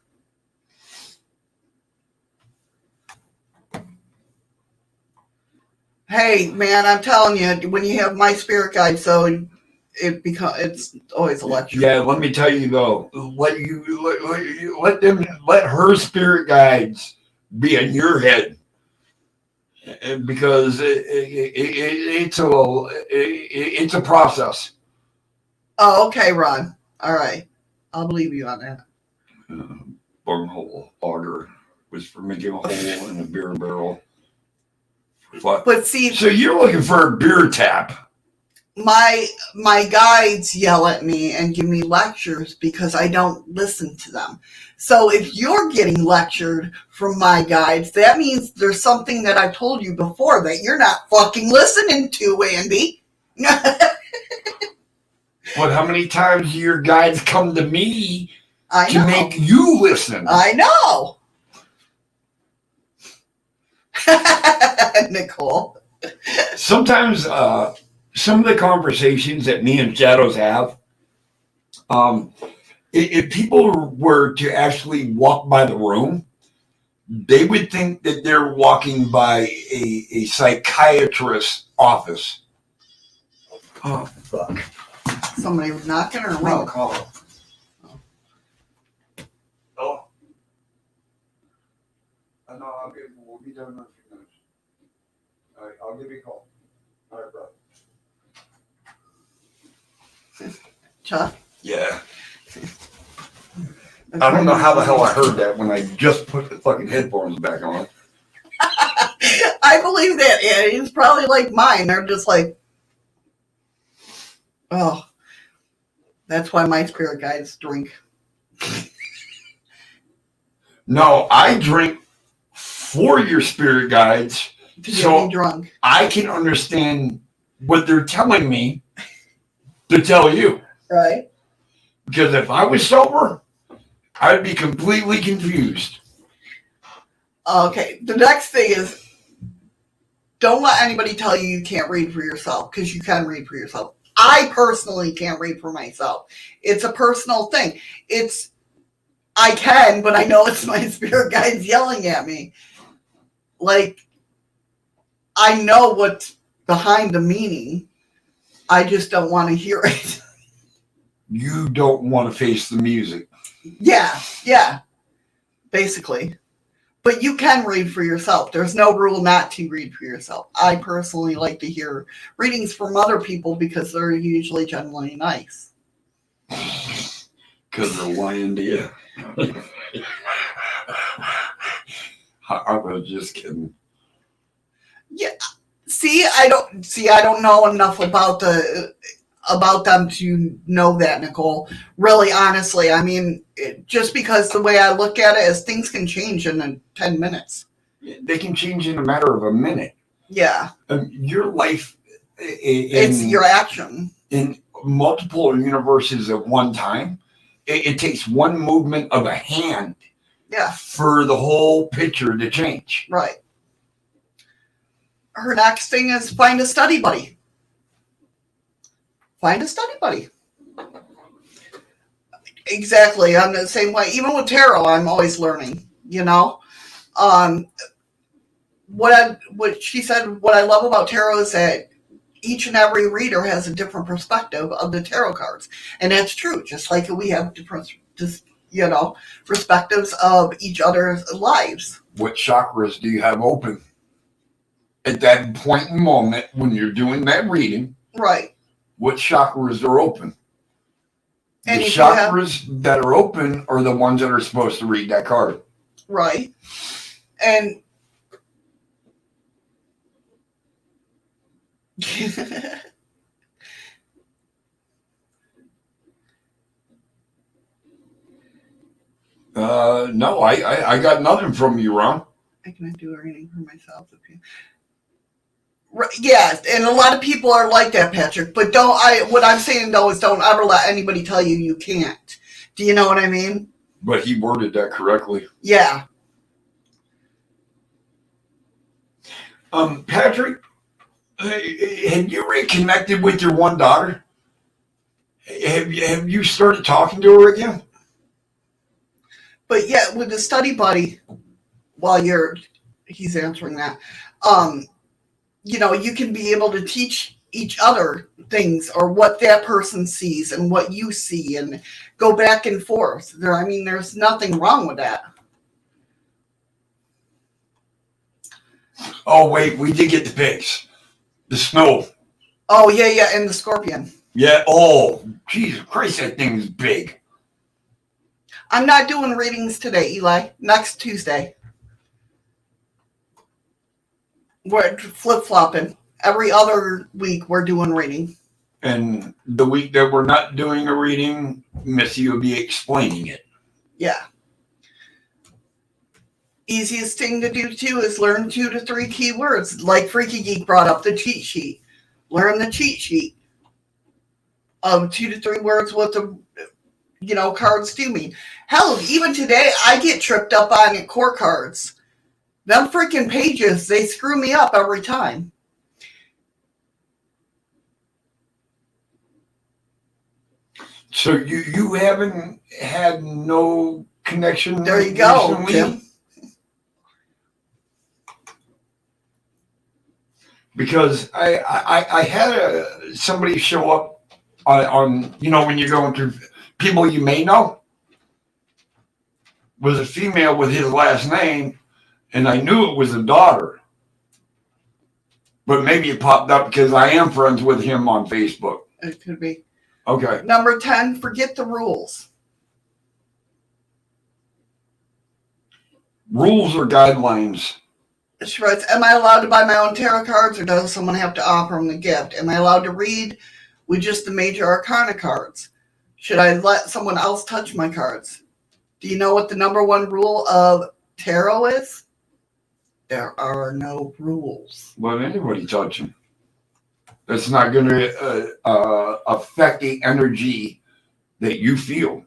Hey, man, I'm telling you, when you have my spirit guide, so it's always a lecture.
Yeah, let me tell you though, let her spirit guides be in your head, because it's a process.
Oh, okay, Ron. All right, I'll believe you on that.
Bunghole auger was for making a hole in a beer barrel.
But see,
so you're looking for a beer tap.
My guides yell at me and give me lectures because I don't listen to them. So if you're getting lectured from my guides, that means there's something that I told you before that you're not fucking listening to, Andy.
But how many times do your guides come to me
to
make you listen?
I know. Nicole.
Sometimes some of the conversations that me and Shadows have, if people were to actually walk by the room, they would think that they're walking by a psychiatrist's office. Oh, fuck.
Somebody was knocking or
No, call him. Oh. No, we'll be done in a few minutes. All right, I'll give you a call. All right, bro.
Chuck?
Yeah. I don't know how the hell I heard that when I just put the fucking headphones back on.
I believe that, Andy. It's probably like mine. They're just like, oh, that's why my spirit guides drink.
No, I drink for your spirit guides
to get me drunk.
I can understand what they're telling me to tell you.
Right.
Because if I was sober, I'd be completely confused.
Okay. The next thing is, don't let anybody tell you you can't read for yourself, because you can read for yourself. I personally can't read for myself. It's a personal thing. I can, but I know it's my spirit guides yelling at me. Like, I know what's behind the meaning. I just don't want to hear it.
You don't want to face the music.
Yeah, basically. But you can read for yourself. There's no rule not to read for yourself. I personally like to hear readings from other people because they're usually generally nice.
Because they're lying to you. I was just kidding.
Yeah. I don't know enough about them to know that, Nicole. Really, honestly, I mean, just because the way I look at it is things can change in 10 minutes.
They can change in a matter of a minute.
Yeah.
Your life,
it's your action.
In multiple universes at one time, it takes one movement of a hand for the whole picture to change.
Right. Her next thing is find a study buddy. Find a study buddy. Exactly. I'm the same way. Even with tarot, I'm always learning, you know? What she said, what I love about tarot is that each and every reader has a different perspective of the tarot cards. And that's true. Just like we have different, perspectives of each other's lives.
What chakras do you have open at that point in moment when you're doing that reading?
Right.
What chakras are open?
And
the chakras that are open are the ones that are supposed to read that card.
Right. And
no, I got nothing from you, Ron.
I can do a reading for myself. Right, yeah, and a lot of people are like that, Patrick. But what I'm saying though is don't ever let anybody tell you you can't. Do you know what I mean?
But he worded that correctly.
Yeah.
Patrick, have you reconnected with your one daughter? Have you started talking to her again?
But yeah, with the study buddy, while he's answering that, you can be able to teach each other things or what that person sees and what you see and go back and forth. There's nothing wrong with that.
Oh, wait, we did get the pigs. The snow.
Oh, yeah, and the scorpion.
Yeah, oh, Jesus Christ, that thing's big.
I'm not doing readings today, Eli. Next Tuesday. We're flip-flopping. Every other week we're doing reading.
And the week that we're not doing a reading, Missy will be explaining it.
Yeah. Easiest thing to do too is learn 2 to 3 keywords. Like Freaky Geek brought up the cheat sheet. Learn the cheat sheet of 2 to 3 words what the cards do mean. Hell, even today I get tripped up on core cards. Them freaking pages, they screw me up every time.
So you haven't had no connection?
There you go, Tim.
Because I had somebody show up on when you're going through people you may know, was a female with his last name, and I knew it was a daughter. But maybe it popped up because I am friends with him on Facebook.
It could be.
Okay.
Number 10, forget the rules.
Rules or guidelines?
She writes, am I allowed to buy my own tarot cards or does someone have to offer them the gift? Am I allowed to read with just the major arcana cards? Should I let someone else touch my cards? Do you know what the number 1 rule of tarot is? There are no rules.
Let anybody touch them. That's not going to affect the energy that you feel.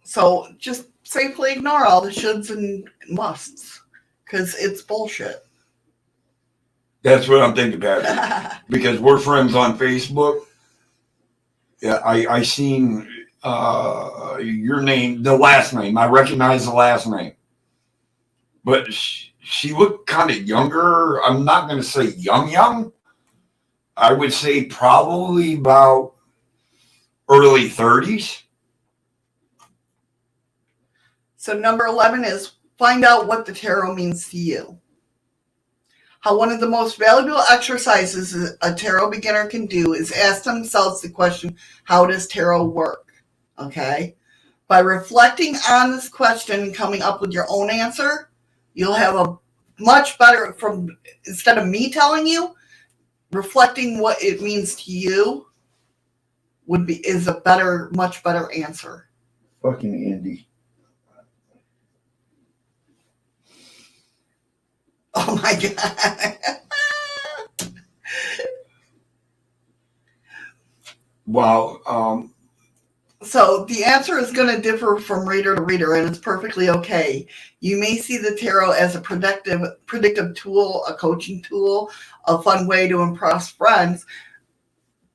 So just safely ignore all the shoulds and musts because it's bullshit.
That's what I'm thinking about. Because we're friends on Facebook. Yeah, I seen your name, the last name. I recognize the last name, but she looked kind of younger. I'm not going to say young. I would say probably about early 30s.
So number 11 is find out what the tarot means to you. How one of the most valuable exercises a tarot beginner can do is ask themselves the question, how does tarot work? Okay? By reflecting on this question and coming up with your own answer, you'll have a much better, instead of me telling you, reflecting what it means to you is a much better answer.
Fucking Andy.
Oh my God.
Wow.
So the answer is going to differ from reader to reader, and it's perfectly okay. You may see the tarot as a predictive tool, a coaching tool, a fun way to impress friends,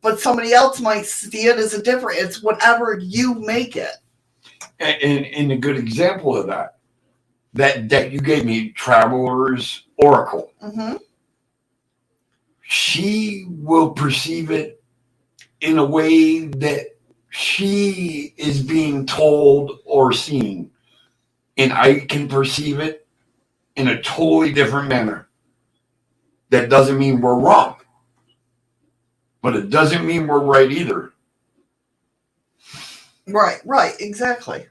but somebody else might see it as it's whatever you make it.
And a good example of that deck you gave me, Traveler's Oracle.
Mm-hmm.
She will perceive it in a way that she is being told or seen, and I can perceive it in a totally different manner. That doesn't mean we're wrong, but it doesn't mean we're right either.
Right, exactly.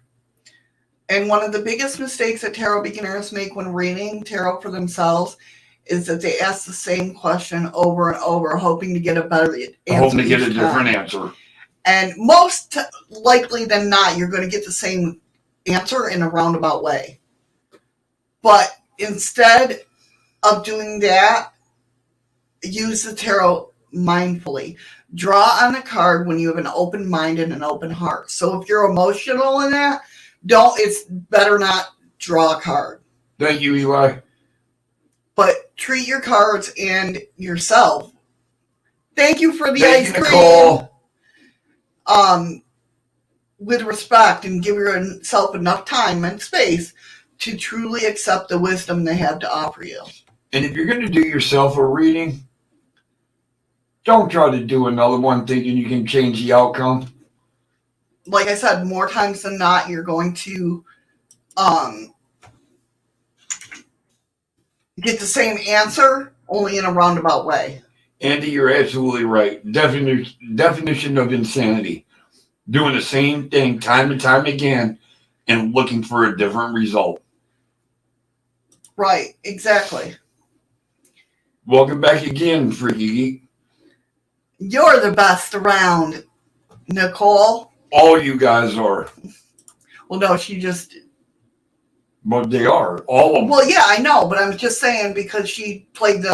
And one of the biggest mistakes that tarot beginners make when reading tarot for themselves is that they ask the same question over and over, hoping to get a better answer.
Hoping to get a different answer.
And most likely than not, you're going to get the same answer in a roundabout way. But instead of doing that, use the tarot mindfully. Draw on a card when you have an open mind and an open heart. So if you're emotional in that, it's better not draw a card.
Thank you, Eli.
But treat your cards and yourself. Thank you for the
Thank
ice
you,
cream.
Nicole.
With respect, and give yourself enough time and space to truly accept the wisdom they have to offer you.
And if you're going to do yourself a reading, don't try to do another one thinking you can change the outcome.
Like I said, more times than not, you're going to get the same answer, only in a roundabout way.
Andy, you're absolutely right. Definition of insanity. Doing the same thing time and time again and looking for a different result.
Right, exactly.
Welcome back again, Freaky Geek.
You're the best around, Nicole.
All you guys are.
Well, no, she just...
But they are. All of them.
Well, yeah, I know, but I'm just saying because she played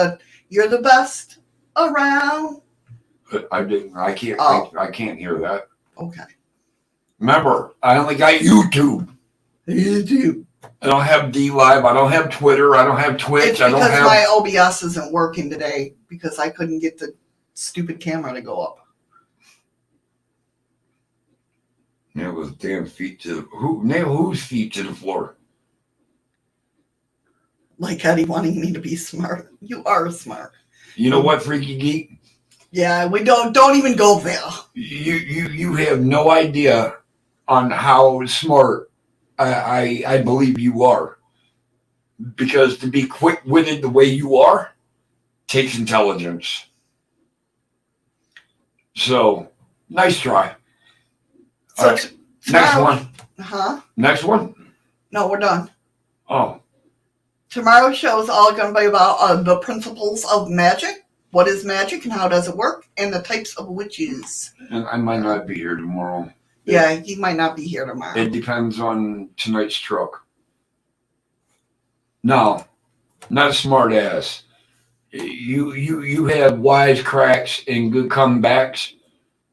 you're the best around.
I didn't. I can't.
Oh.
I can't hear that.
Okay.
Remember, I only got YouTube.
YouTube.
I don't have DLive. I don't have Twitter. I don't have Twitch.
It's because my OBS isn't working today because I couldn't get the stupid camera to go up.
Nail those damn feet to nail whose feet to the floor?
Like Eddie wanting me to be smart. You are smart.
You know what, Freaky Geek?
Yeah, we don't even go there.
You have no idea on how smart I believe you are. Because to be quick-witted the way you are takes intelligence. So, nice try.
So
right. Next one.
Huh?
Next one?
No, we're done.
Oh.
Tomorrow's show is all going to be about the principles of magic. What is magic and how does it work? And the types of witches.
And I might not be here tomorrow.
Yeah, he might not be here tomorrow.
It depends on tonight's truck. No, not a smart ass. You have wise cracks and good comebacks,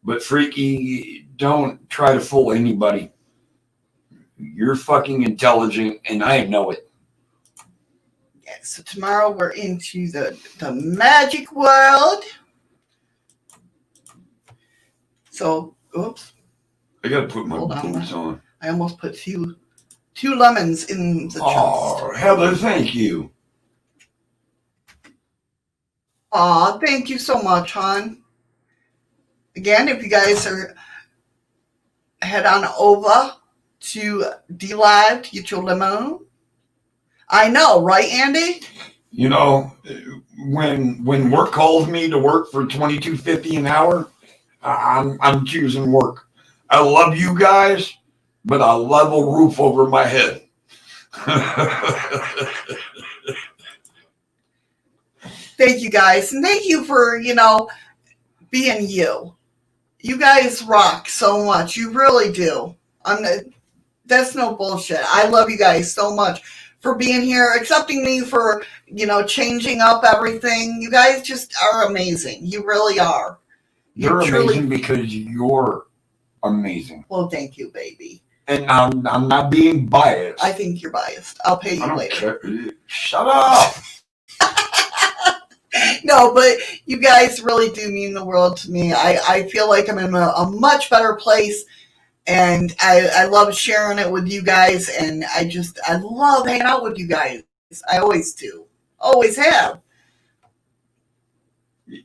but Freaky, don't try to fool anybody. You're fucking intelligent, and I know it.
Yeah, so tomorrow we're into the magic world. So Oops.
I gotta put my
Hold on.
boots on.
I almost put two lemons in the
Oh,
chest.
Heather, thank you.
Aw, thank you so much, hon. Again, if you guys are head on over to D-Live to get your lemon. I know, right, Andy?
You know, when work calls me to work for $22.50 an hour, I'm choosing work. I love you guys, but I love a roof over my head.
Thank you guys, and thank you for being you. You guys rock so much. You really do. That's no bullshit. I love you guys so much for being here, accepting me for, changing up everything. You guys just are amazing. You really are.
You're amazing because you're amazing.
Well, thank you, baby.
And I'm not being biased.
I think you're biased. I'll pay you later.
Care. Shut up.
No, but you guys really do mean the world to me. I feel like I'm in a much better place, and I love sharing it with you guys, and I love hanging out with you guys. I always do. Always have.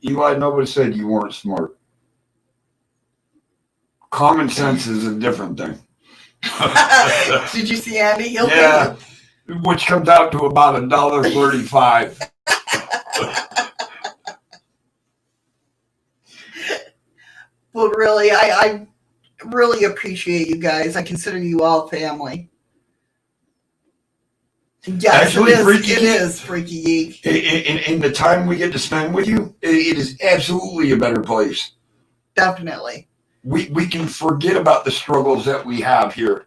Eli, nobody said you weren't smart. Common sense is a different thing.
Did you see Andy? He'll
yeah, which comes out to about $1.35.
But really, I really appreciate you guys. I consider you all family. Yes, actually, it is Freaky Geek.
In the time we get to spend with you, it is absolutely a better place.
Definitely.
We can forget about the struggles that we have here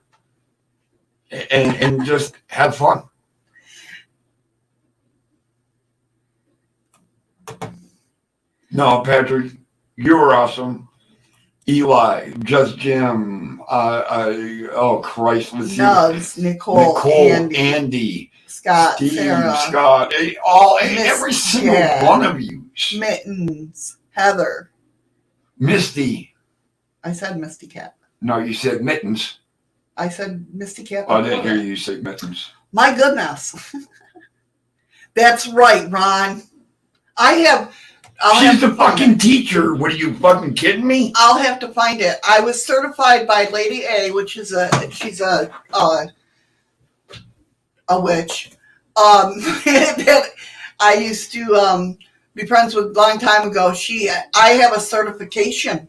and just have fun. No, Patrick, you're awesome. Eli, Just Jim, oh Christ, let's see.
Nubs, Nicole,
Andy,
Scott,
Steve,
Sarah,
Scott, every single one of you.
Mittens, Heather,
Misty.
I said Misty Cat.
No, you said Mittens.
I said Misty Cat.
I didn't hear you say Mittens.
My goodness. That's right, Ron.
She's the fucking teacher. What are you fucking kidding me?
I'll have to find it. I was certified by Lady A, which is she's a witch. That I used to be friends with a long time ago. I have a certification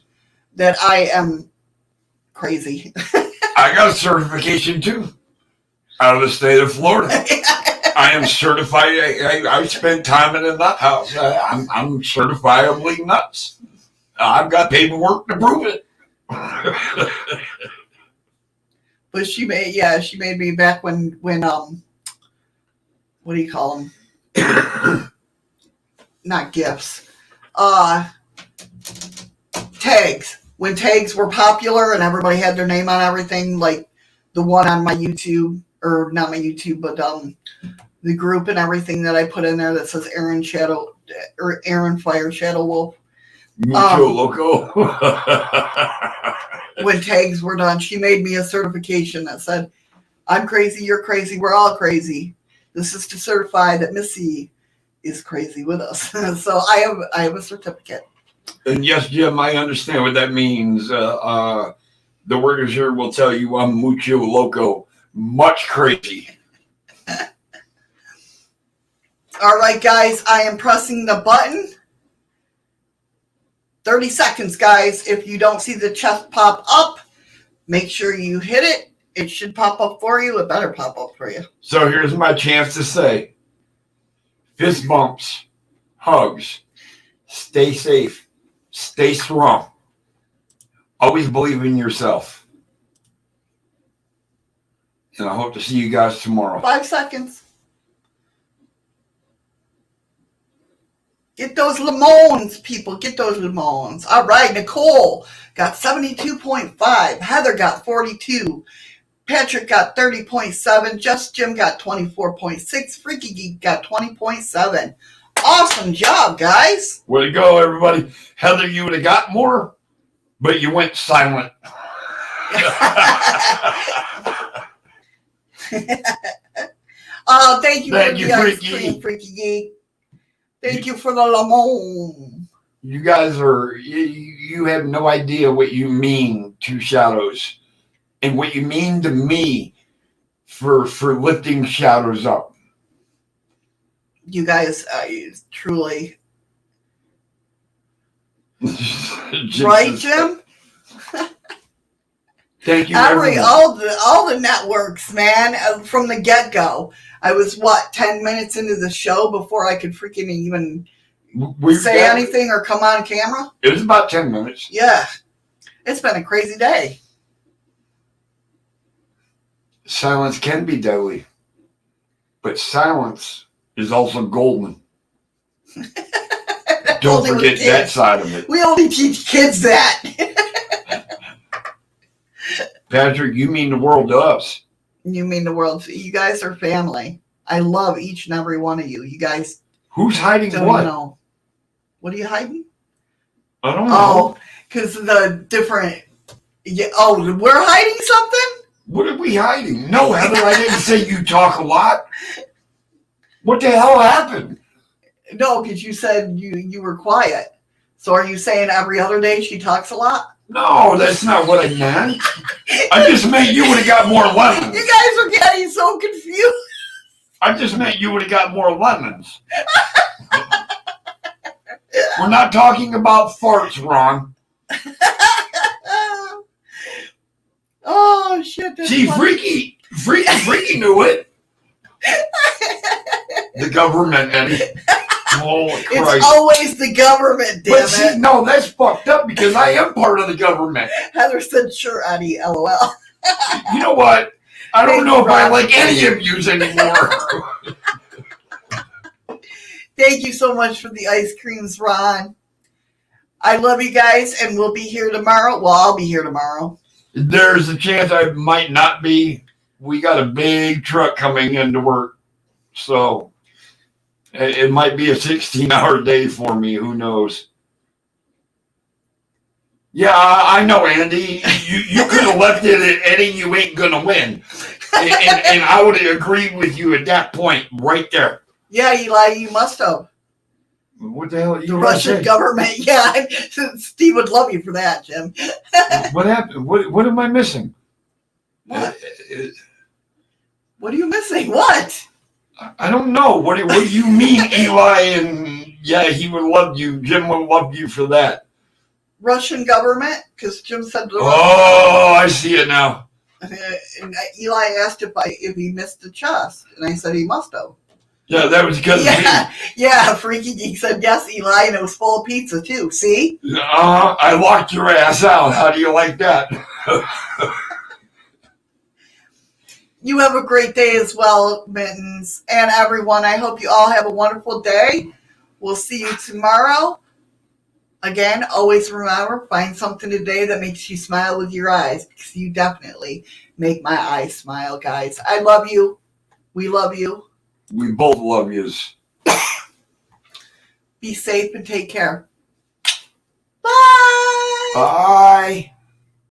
that I am crazy.
I got a certification too, out of the state of Florida. I am certified. I spent time in a nut house. I'm certifiably nuts. I've got paperwork to prove it.
But she made me back when what do you call them? Not gifts. Tags. When tags were popular and everybody had their name on everything, like the one on my YouTube, or not my YouTube, but the group and everything that I put in there that says Aaron Fire Shadow Wolf.
Mucho loco.
When tags were done, she made me a certification that said, I'm crazy, you're crazy, we're all crazy. This is to certify that Missy is crazy with us. So I have a certificate.
And yes, Jim, I understand what that means. The workers here will tell you I'm mucho loco, much crazy.
All right, guys, I am pressing the button. 30 seconds, guys. If you don't see the chest pop up, make sure you hit it. It should pop up for you. It better pop up for you.
So here's my chance to say, fist bumps, hugs, stay safe, stay strong. Always believe in yourself. And I hope to see you guys tomorrow.
5 seconds. Get those lemons, people. Get those lemons. All right, Nicole got 72.5. Heather got 42. Patrick got 30.7. Just Jim got 24.6. Freaky Geek got 20.7. Awesome job, guys.
Way to go, everybody. Heather, you would have got more. But you went silent.
Oh, thank you for
Thank you,
the ice
Freaky.
cream, Freaky Geek. Thank you for the lemon.
You guys are, you have no idea what you mean to Shadows and what you mean to me for lifting Shadows up.
You guys truly. Right, Jim?
Thank you,
Every
everyone.
all the networks, man, from the get go. I was 10 minutes into the show before I could freaking even say anything or come on camera.
It was about 10 minutes.
Yeah, it's been a crazy day.
Silence can be deadly, but silence is also golden. Don't forget that side of it.
We only teach kids that.
Patrick, you mean the world to us.
You mean the world. You guys are family. I love each and every one of you. You guys.
Who's hiding
don't
what?
Know. What are you hiding?
I don't know.
Oh, because the different. Yeah, oh, we're hiding something?
What are we hiding? No, Heather, I didn't say you talk a lot. What the hell happened?
No, because you said you were quiet. So are you saying every other day she talks a lot?
No, that's not what I meant. I just meant you would have got more lemons.
You guys are getting so confused.
I just meant you would have got more lemons. We're not talking about farts, Ron.
Oh, shit.
See, Freaky knew it. The government, Eddie. Oh, Christ.
It's always the government, damn
But see, no, that's fucked up because I am part of the government.
Heather said, sure, Eddie, LOL.
You know what? I don't know if I like any of yous anymore.
Thank you so much for the ice creams, Ron. I love you guys, and we'll be here tomorrow. Well, I'll be here tomorrow.
There's a chance I might not be. We got a big truck coming into work. So it might be a 16-hour day for me. Who knows? Yeah, I know, Andy. You could have left it at Eddie, you ain't going to win. And I would have agreed with you at that point right there.
Yeah, Eli, you must have.
What the hell are you
The Russian government. Yeah, Steve would love you for that, Jim.
What happened? What am I missing?
What? What are you missing? What?
I don't know. What do you mean, Eli? And yeah, he would love you. Jim would love you for that.
Russian government? Because Jim said the
I see it now.
And Eli asked if he missed the chest, and I said he must have.
Yeah, that was because of me.
Yeah, Freaky Geek said yes, Eli, and it was full of pizza too. See?
I locked your ass out. How do you like that?
You have a great day as well, Mittens, and everyone. I hope you all have a wonderful day. We'll see you tomorrow. Again, always remember, find something today that makes you smile with your eyes, because you definitely make my eyes smile, guys. I love you. We love you.
We both love yous.
Be safe and take care. Bye.
Bye.